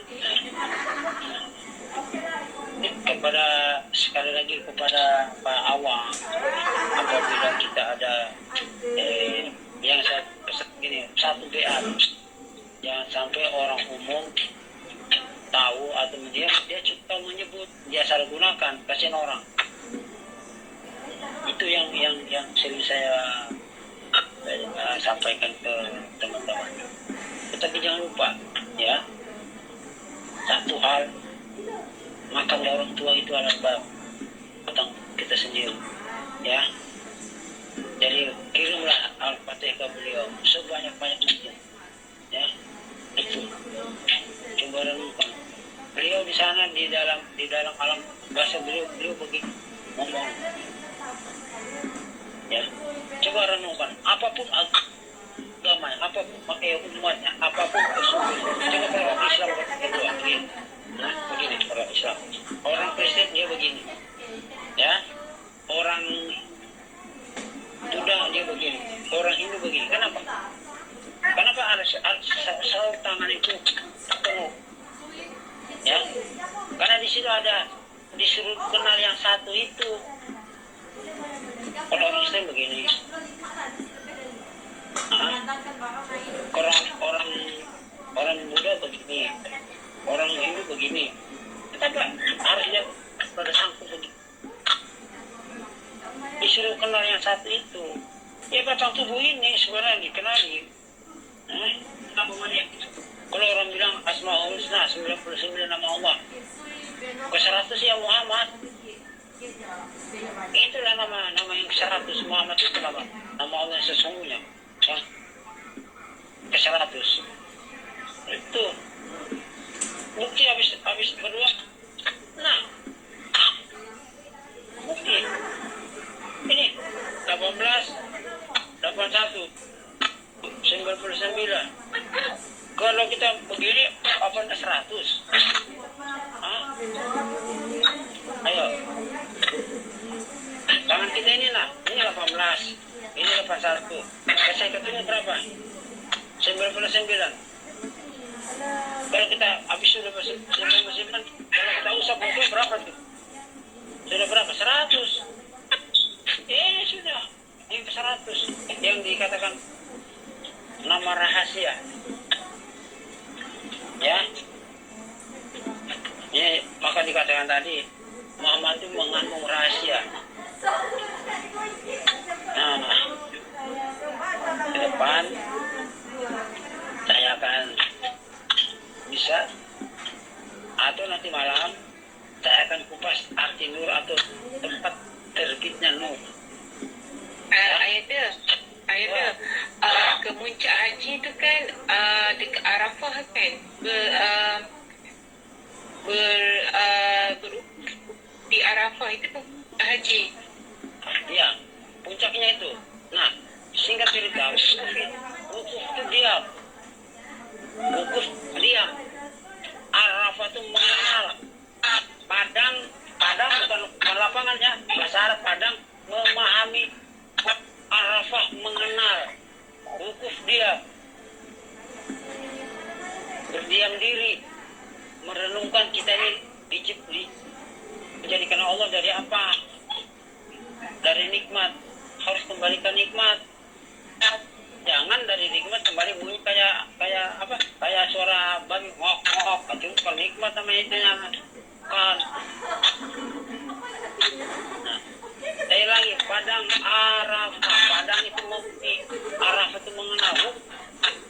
Sekali lagi kepada Pak Awang, apabila kita ada yang saya pesan gini, satu BA, jangan sampai orang umum tahu atau dia cuma menyebut, dia salah gunakan, kasihan orang. Itu yang sering saya sampaikan ke teman-teman. Tetapi jangan lupa ya, satu hal, makam orang tua itu adalah tentang kita sendiri ya. Jadi kirimlah Al-Fatihah ke beliau sebanyak-banyak mungkin ya. Itu coba renungkan beliau di sana, di dalam alam bahasa beliau begini ngomong ya. Coba renungkan apapun agamanya, apapun umatnya, apapun kesulitan. Coba kalau Islam itu begini, nah begini orang Islam, orang Kristen dia begini ya, orang Buddha dia begini, orang Hindu begini. Kenapa ada saur tangan itu penuh ya? Karena di situ ada disuruh kenal yang satu itu. Kalau orang Islam begini, orang Buddha begini, orang Hindu Ya batang tubuh ini sebenarnya dikenali. Apa namanya? Kalau orang bilang Asmaul Husna 99 nama Allah, ke 100 ya Muhammad. Itulah nama yang ke 100 Muhammad itu nama Allah yang sesungguhnya. Ya. Ke 100. Itu bukti habis berdua. Nah, bukti ini 18 81 99. Kalau kita begini apa 100? Hah? Ayo. Tangan kita ini nah, ini 18, ini 81. Saya ketemu berapa? 99. Kalau kita habis sudah 99, kalau kita usap itu berapa tuh? Sudah berapa? 100. Sudah. Ini ke 100. Yang dikatakan nama rahasia. Ya. Ini maka dikatakan tadi Muhammad itu mengandung rahasia. Nah, ke depan saya akan bisa atau nanti malam saya akan kupas arti nur atau tempat terbitnya nur. Ayah ke Puncak Haji tu kan dekat Arafah kan di Arafah itu haji. Iya, puncaknya itu. Nah, singkat cerita, wukuf itu diam. Wukuf diam. Arafah itu mengenal. Padang bukan lapangannya. Bahasa Arab Padang memahami. Arafah mengenal. Wukuf diam. Berdiam diri. Merenungkan kita ini dijadikan Allah dari apa? Dari nikmat. Harus kembalikan nikmat. Jangan dari nikmat kembali bunyi kayak apa? Kayak suara babi ngok-ngok. Itu bukan nikmat namanya itu kan. Nah, saya lagi padang Arafah. Padang itu mukti. Arafah itu mengenal.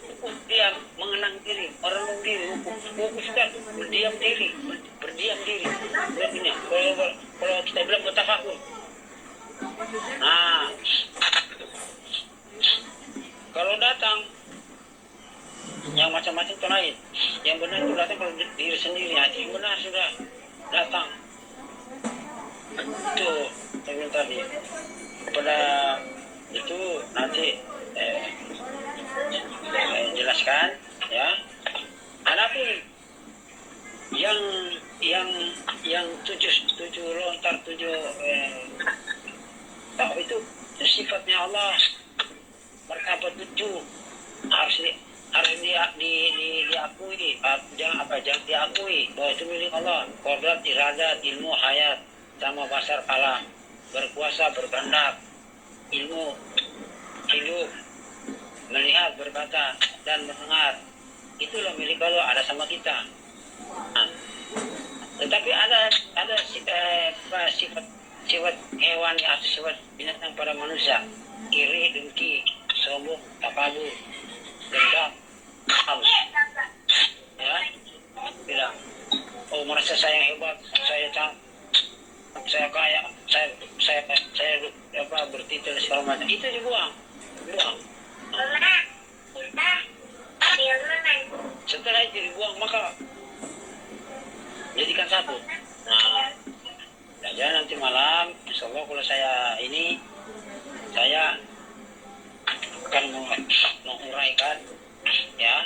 Wukuf dia mengenang diri, merenung diri. Wukuf kan berdiam diri. Begini. Kalau kita bilang bertafakur. Nah, kalau datang yang macam-macam itu lain. Yang benar itu datang kalau diri sendiri. Hati yang benar sudah datang. Itu saya bilang tadi. Kepada itu nanti jelaskan ya. Adapun yang tujuh lontar itu sifatnya Allah. Martabat 7 harus diakui, jangan diakui bahwa itu milik Allah. Kodrat, iradat, ilmu, hayat, sama basar kalam, berkuasa, berkehendak, ilmu, hidup, melihat, berkata, dan mendengar. Itulah milik Allah, ada sama kita. Nah, tetapi ada sifat hewan atau sifat binatang pada manusia, iri, dengki, sombong, takabur, dendam, haus. Ya, bilang, oh merasa saya hebat, saya kaya, saya bertitel segala macam. Itu dibuang. Setelah itu dibuang maka jadikan satu. Nah, jangan nanti malam, insya Allah kalau saya akan menguraikan ya,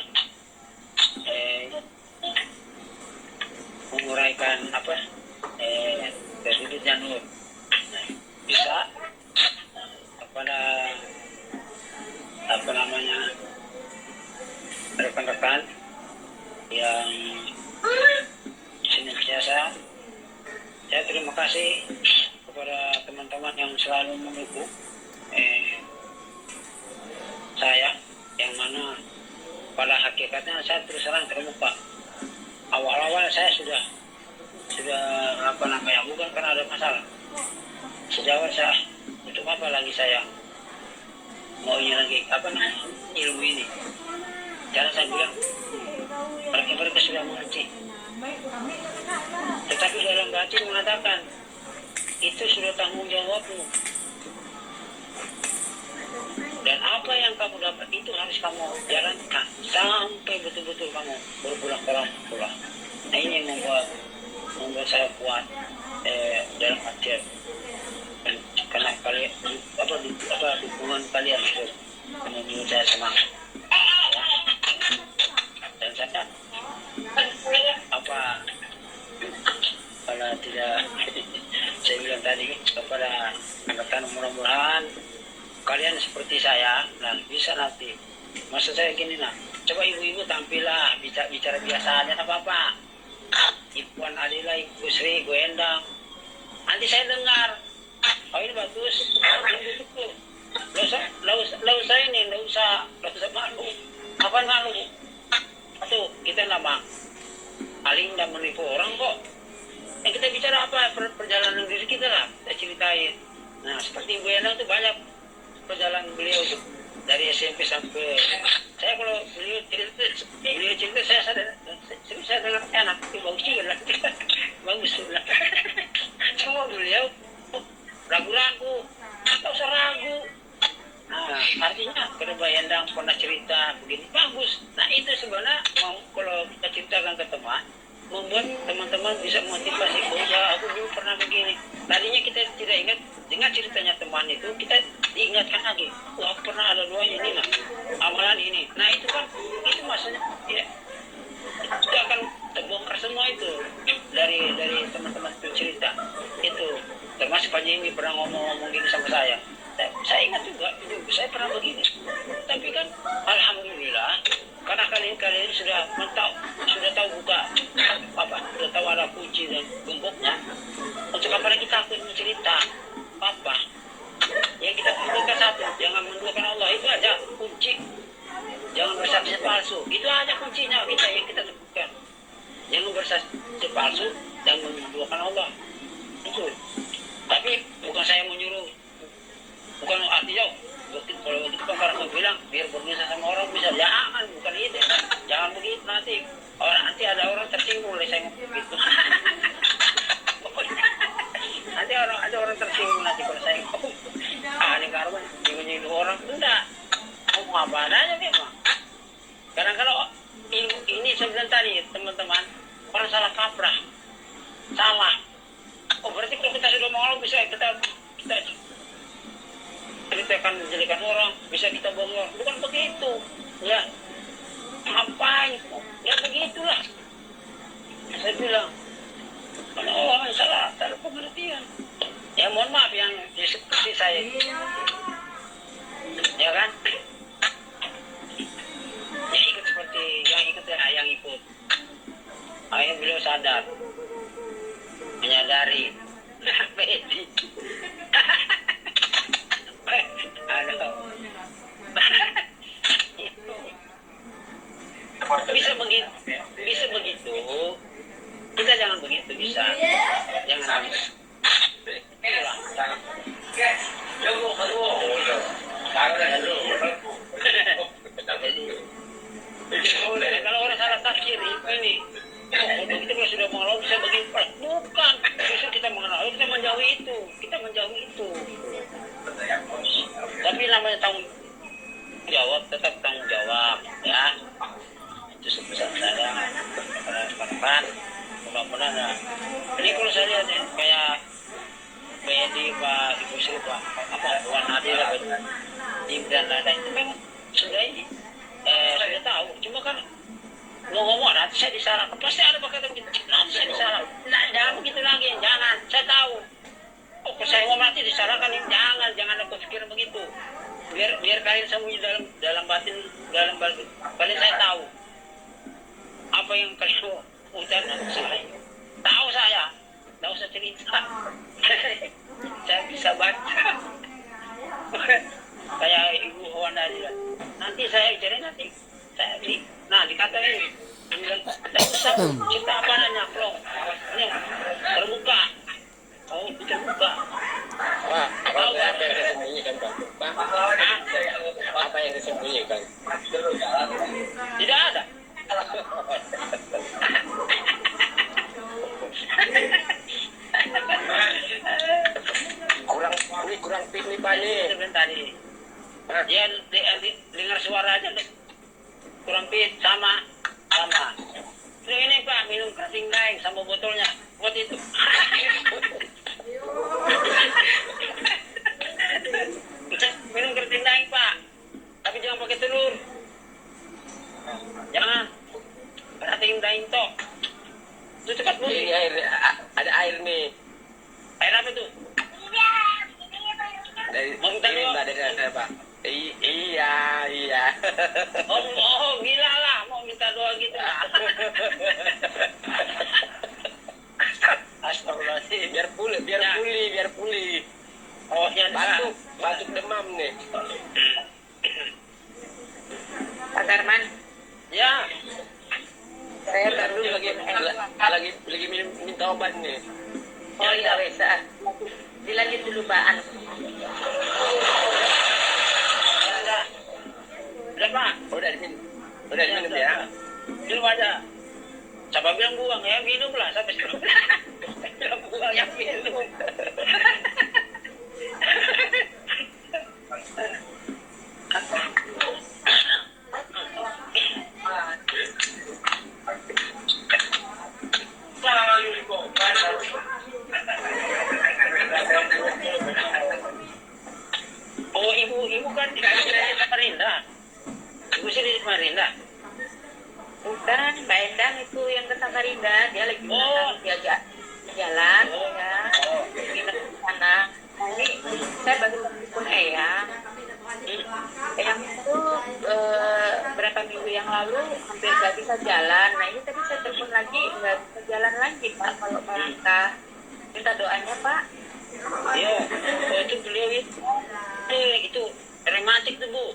menguraikan apa terbitnya nur. Nah, bisa kepada apa namanya rekan-rekan yang senantiasa. Saya terima kasih kepada teman-teman yang selalu mendukung saya, yang mana pada hakikatnya saya terus terang terbuka. Awal-awal saya sudah apa namanya, bukan karena ada masalah. Sejauh saya untuk apa lagi saya maunya lagi apa namanya ilmu ini. Jangan saya bilang mereka sudah mengerti, tetapi dalam batin mengatakan itu sudah tanggung jawabmu, dan apa yang kamu dapat itu harus kamu jalankan sampai betul-betul kamu berpulang ke orang tua. Nah ini yang membuat saya kuat dalam artian karena kalian dukungan kalian itu membuat saya semangat. Dan saya kalau tidak saya bilang tadi kepada anak-anak, mudah-mudahan kalian seperti saya, nah bisa nanti. Maksud saya gini, nah coba ibu-ibu tampillah bicara biasa aja, apa-apa. Ibuan Adila, Ibu Sri, Ibu Endang, nanti saya dengar, oh ini bagus, Lau saya ini, lau usah malu. Apa malu? Atau kita nama paling dan menipu orang kok. Yang kita bicara apa? Perjalanan diri kita lah, kita ceritain. Nah seperti Ibu Endang itu banyak perjalanan beliau tuh, dari SMP sampai saya kalau beliau cerita saya dengar enak, bagus juga lah. Bagus lah. Semua beliau ragu-ragu, tak usah ragu. Nah, artinya kalau Mbak Endang pernah cerita begini bagus. Nah itu sebenarnya kalau kita ceritakan ke teman, membuat teman-teman bisa motivasi. Oh ya, aku dulu pernah begini. Tadinya kita tidak ingat, dengar ceritanya teman itu kita diingatkan lagi. Oh, aku pernah ada doanya ini, nah amalan ini. Nah itu kan, itu maksudnya ya itu akan terbongkar semua itu dari teman-teman cerita itu. Termasuk Pak Jimmy pernah ngomong gini sama saya. Saya ingat juga, saya pernah begini. Tapi kan, alhamdulillah, karena kalian sudah tahu buka apa, sudah tahu ada kunci dan gemboknya. Untuk apa lagi takut mencerita apa? Yang kita butuhkan satu, jangan menduakan Allah, itu aja kunci. Jangan bersaksi palsu, itu aja kuncinya yang kita butuhkan. Jangan bersaksi palsu dan menduakan Allah. Itu. Tapi bukan saya menyuruh. Bukan artinya kalau itu kan bilang biar berdosa sama orang bisa, jangan, bukan itu, jangan begitu nanti ada orang tersinggung oleh saya ngomong begitu. Nanti ada orang tersinggung nanti kalau saya ngomong ini karena nyinggung orang, enggak, ngomong apa adanya memang. Karena kalau ini saya bilang tadi teman-teman, orang salah kaprah, salah. Oh berarti kalau kita sudah mau bisa kita ceritakan menjelekan orang, bisa kita bongkar, bukan begitu ya, ngapain ya begitulah. Saya bilang karena orang salah pengertian ya, mohon maaf yang seperti saya ya kan, yang ikut seperti yang ikut akhirnya beliau sadar, menyadari Bedi bisa begitu kita jangan begitu, bisa jangan kalau orang salah tafsir ini kita kalau sudah mengenal bisa begitu, bukan justru kita mengenal, kita menjauhi itu. Tapi namanya tanggung jawab, tetap tanggung jawab ya. Itu sebesar saya harapan mudah-mudahan ya. Ini kalau saya lihat ya, kayak Bedi, Pak Ibu Sri, Pak Puan Adila, Tim dan lain-lain itu memang sudah sudah tahu. Cuma kan ngomong nanti saya disalahkan, pasti ada berkata begitu, nanti saya disalahkan. Nah, jangan begitu lagi, jangan. Saya tahu. Oh, saya ngomong nanti disalahkan, jangan ada pikiran begitu. Biar kalian sembunyi dalam batin kalian, saya tahu apa yang kalian ucapkan nanti saya tahu, tidak usah cerita. Saya bisa baca. Kayak Ibu Wanda juga. Nanti saya cari dikatain tidak usah cerita apa nanya plong ini terbuka. Oh terbuka. Wah, apa saya sembunyikan Pak? dengar suara aja deh. Kurang fit sama. Ini Pak minum kerating daeng sama botolnya. Buat itu. Minum kerating daeng Pak. Tapi jangan pakai telur. Jangan. Kerating daeng tok. Itu cepat Bu. Ini air, ada air nih. Air apa tuh? Dari Mau minta ini dulu? Mbak, dari Pak. Iya. Oh, gila lah. Mau minta doa gitu lah. Astagfirullahaladzim. Biar pulih. Oh, ya Batuk demam nih. Pak Darman, Ya. saya baru Lagi minta obat nih. Oh iya wes, dilanjut dulu Pak. Udah. Udah Pak. Udah diminum ya. Minum aja. Siapa bilang buang ya? Minum lah sampai sekarang. Bilang buang ya minum. Oh, ibu kan di Samarinda. Ibu sih di Samarinda. Bukan, Mbak Endang itu yang ke Samarinda, dia lagi Oh. jaga jalan, Oh. ya, Oh. di sana. Nah, ini saya baru telepon Eyang. Eyang itu berapa minggu yang lalu hampir nggak bisa jalan. Nah ini tadi saya telepon lagi nggak bisa jalan lagi Pak kalau melangkah. Minta doanya Pak. Iya. Oh, itu beliau itu rematik tuh Bu.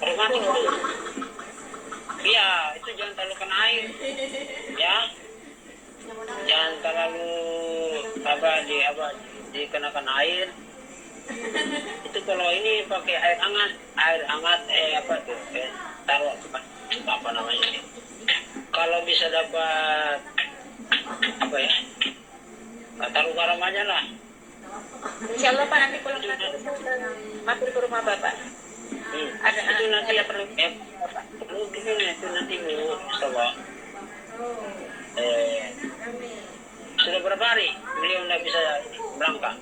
Rematik tuh. Iya, itu jangan terlalu kena air. Ya. Jangan terlalu dikenakan air. Itu kalau ini pakai air hangat taruh apa namanya ini. Kalau bisa dapat apa ya? Taruh garam aja lah. Insya Allah Pak nanti pulang nanti mampir ke rumah Bapak. Itu nanti ada perlu. perlu gini itu nanti Bu, coba. Sudah berapa hari beliau nggak bisa berangkat?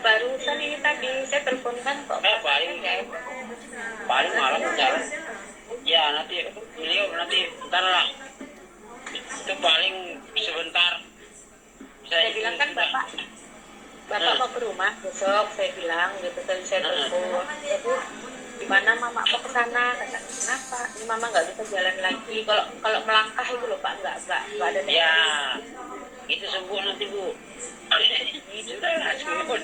Barusan ini tadi saya teleponkan kok. Paling malam jalan. Ya nanti beliau nanti ntar lah. Itu paling sebentar. Saya bilang kan Bapak mau ke rumah besok, saya bilang gitu tadi saya telepon. Jadi gimana Mama mau ke sana? Kata kenapa? Ini Mama nggak bisa jalan lagi. Kalau melangkah itu loh Pak nggak ada. Ya itu sembuh nanti Bu. Sudah lah sembuh.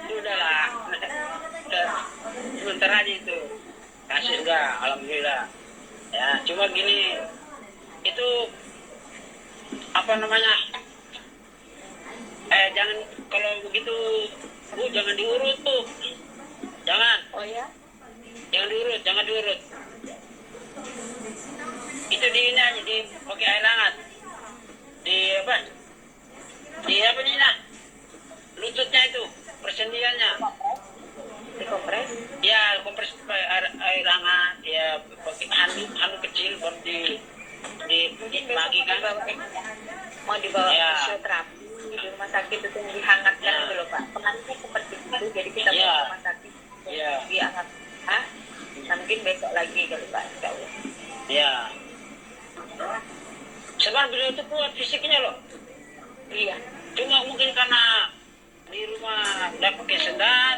Sudahlah. Sebentar aja itu. Kasih sudah, alhamdulillah. Ya cuma gini itu apa namanya? Jangan kalau begitu Bu jangan diurut tuh. Jangan. Oh ya? Jangan diurut. Itu di ini aja di pakai air hangat. Di apa nih nah? Lututnya itu persendiannya. Dikompres? Ya kompres pakai air hangat ya pakai handuk kecil baru dibagi kan. Mau dibawa Ya. fisioterapi di rumah sakit itu yang dihangatkan Ya. itu loh Pak. Kemarin seperti itu jadi kita Ya. ke rumah sakit Ya. dihangat. Nah, mungkin besok lagi kali Pak. Insya Allah. Ya. Sebab beliau itu kuat fisiknya loh. Iya. Cuma mungkin karena di rumah udah pakai sendal,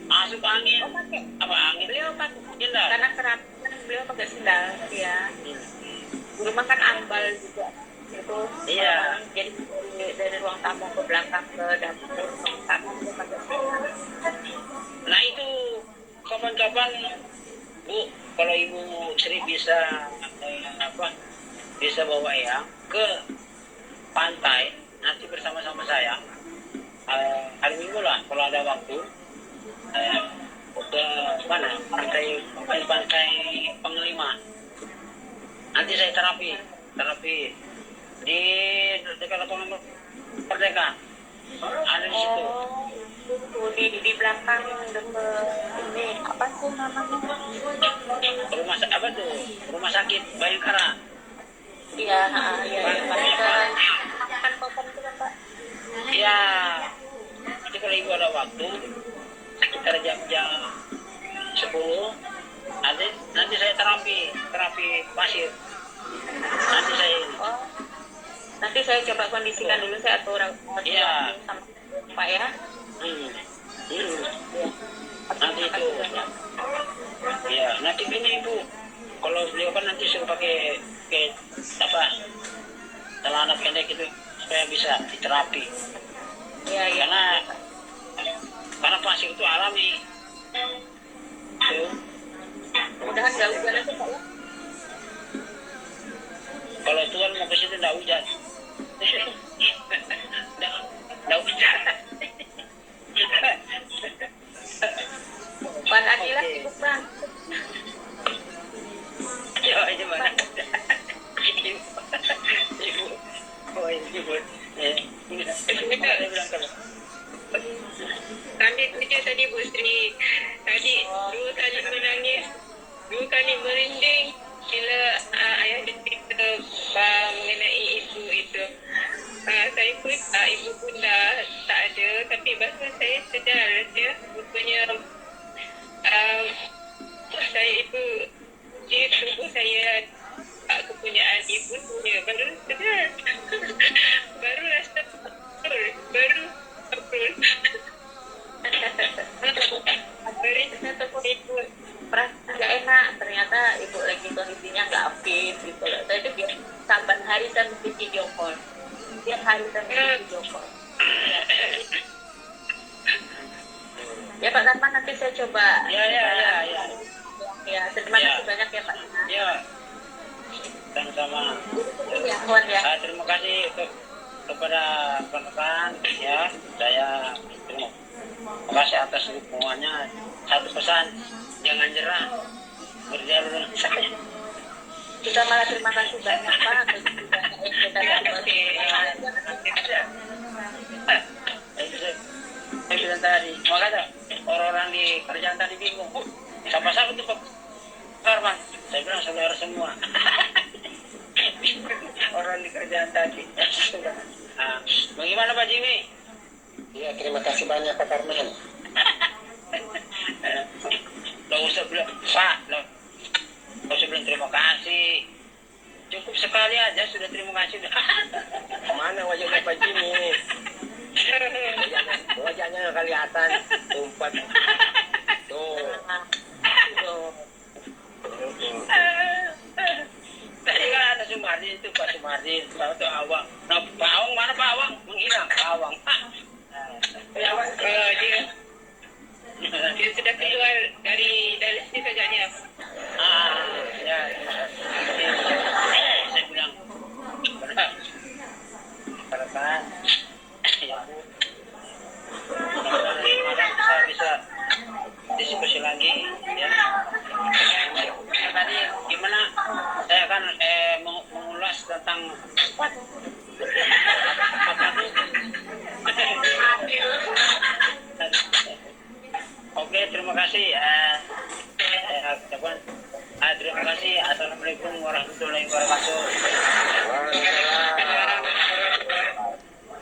masuk angin, Oh pakai. apa angin? Beliau pakai. Sendal. Karena kerap beliau pakai sendal ya. Di rumah kan ambal juga itu. Iya. Jadi dari ruang tamu ke belakang ke dapur ruang tamu dia pakai sendal. Nah itu kapan-kapan Bu, kalau Ibu Sri bisa bisa bawa ya ke pantai nanti bersama-sama saya hari Minggu lah kalau ada waktu ke mana pantai Pengelima nanti saya terapi di dekat lapangan Merdeka Ada di situ. Di belakang dekat ini apa sih namanya? Apa tuh? Rumah sakit Bayangkara. Iya, iya, Pak. Kan kosan itu kan, Pak. Ya, nanti kalau ibu ada waktu, sekitar jam-jam 10, nanti saya terapi pasir. Nanti saya ini. Oh, nanti saya coba kondisikan dulu, saya atur Iya. sama Pak ya. Hmm. Nanti itu. Ya, nanti gini ibu. Kalau beliau kan nanti suruh pakai apa celana pendek itu supaya bisa diterapi. Iya, iya. Karena pasir itu alami. Tuh. Mudahan nggak hujan aja, Pak ya. Kalau Tuhan mau ke situ nggak hujan. Nggak hujan. Pak Adila sibuk Bang. Ya, gimana? Ibu. Oh, ibu. Saya bilang kalau Kami kerja tadi Bu Sri. Tadi dua kali menangis, dua kali merinding bila ayah cerita mengenai ibu itu. Saya pun ibu pun dah tak ada, tapi baru saya sedar ya rupanya saya itu di tubuh saya kepunyaan ibu punya baru sedar. Baru rasa baru Ternyata ibu perasaan nggak enak, ternyata ibu lagi kondisinya nggak fit gitu loh. Saya itu biar saban hari saya mesti video call, tiap hari saya mesti video call. Ya Pak Tarman, nanti saya coba. Ya. Ya, terima kasih banyak ya Pak. Ya. Sama-sama. Ya, Wan ya. Terima kasih kepada rekan-rekan ya. Saya terima kasih atas dukungannya. Satu pesan, jangan nyerah, berjalan dengan saya. Kita malah terima kasih banyak Pak. Saya bilang tadi, makanya orang-orang di kerjaan tadi bingung, siapa-siapa tuh Pak Karman? Saya bilang saudara semua. Orang di kerjaan tadi. Bagaimana Pak Jimmy? Iya, terima kasih banyak Pak Karman. Nggak usah bilang Pak, nggak usah bilang terima kasih. Cukup sekali aja sudah terima kasih. Mana wajahnya Pak Jimmy? Wajahnya nggak kelihatan. Umpat. Tuh. Tadi kan ada Sumardi itu Pak Sumardi, Pak itu Awang. Nah Pak Awang mana Pak Awang? Menghilang Pak Awang. Dia sudah keluar dari sini saja. Ya. Saya bilang, benar. Karena ya Bu, mudah-mudahan saya bisa diskusi lagi ya. Tadi gimana? Saya akan mengulas tentang Oke, terima kasih. Terima kasih. Assalamualaikum warahmatullahi wabarakatuh.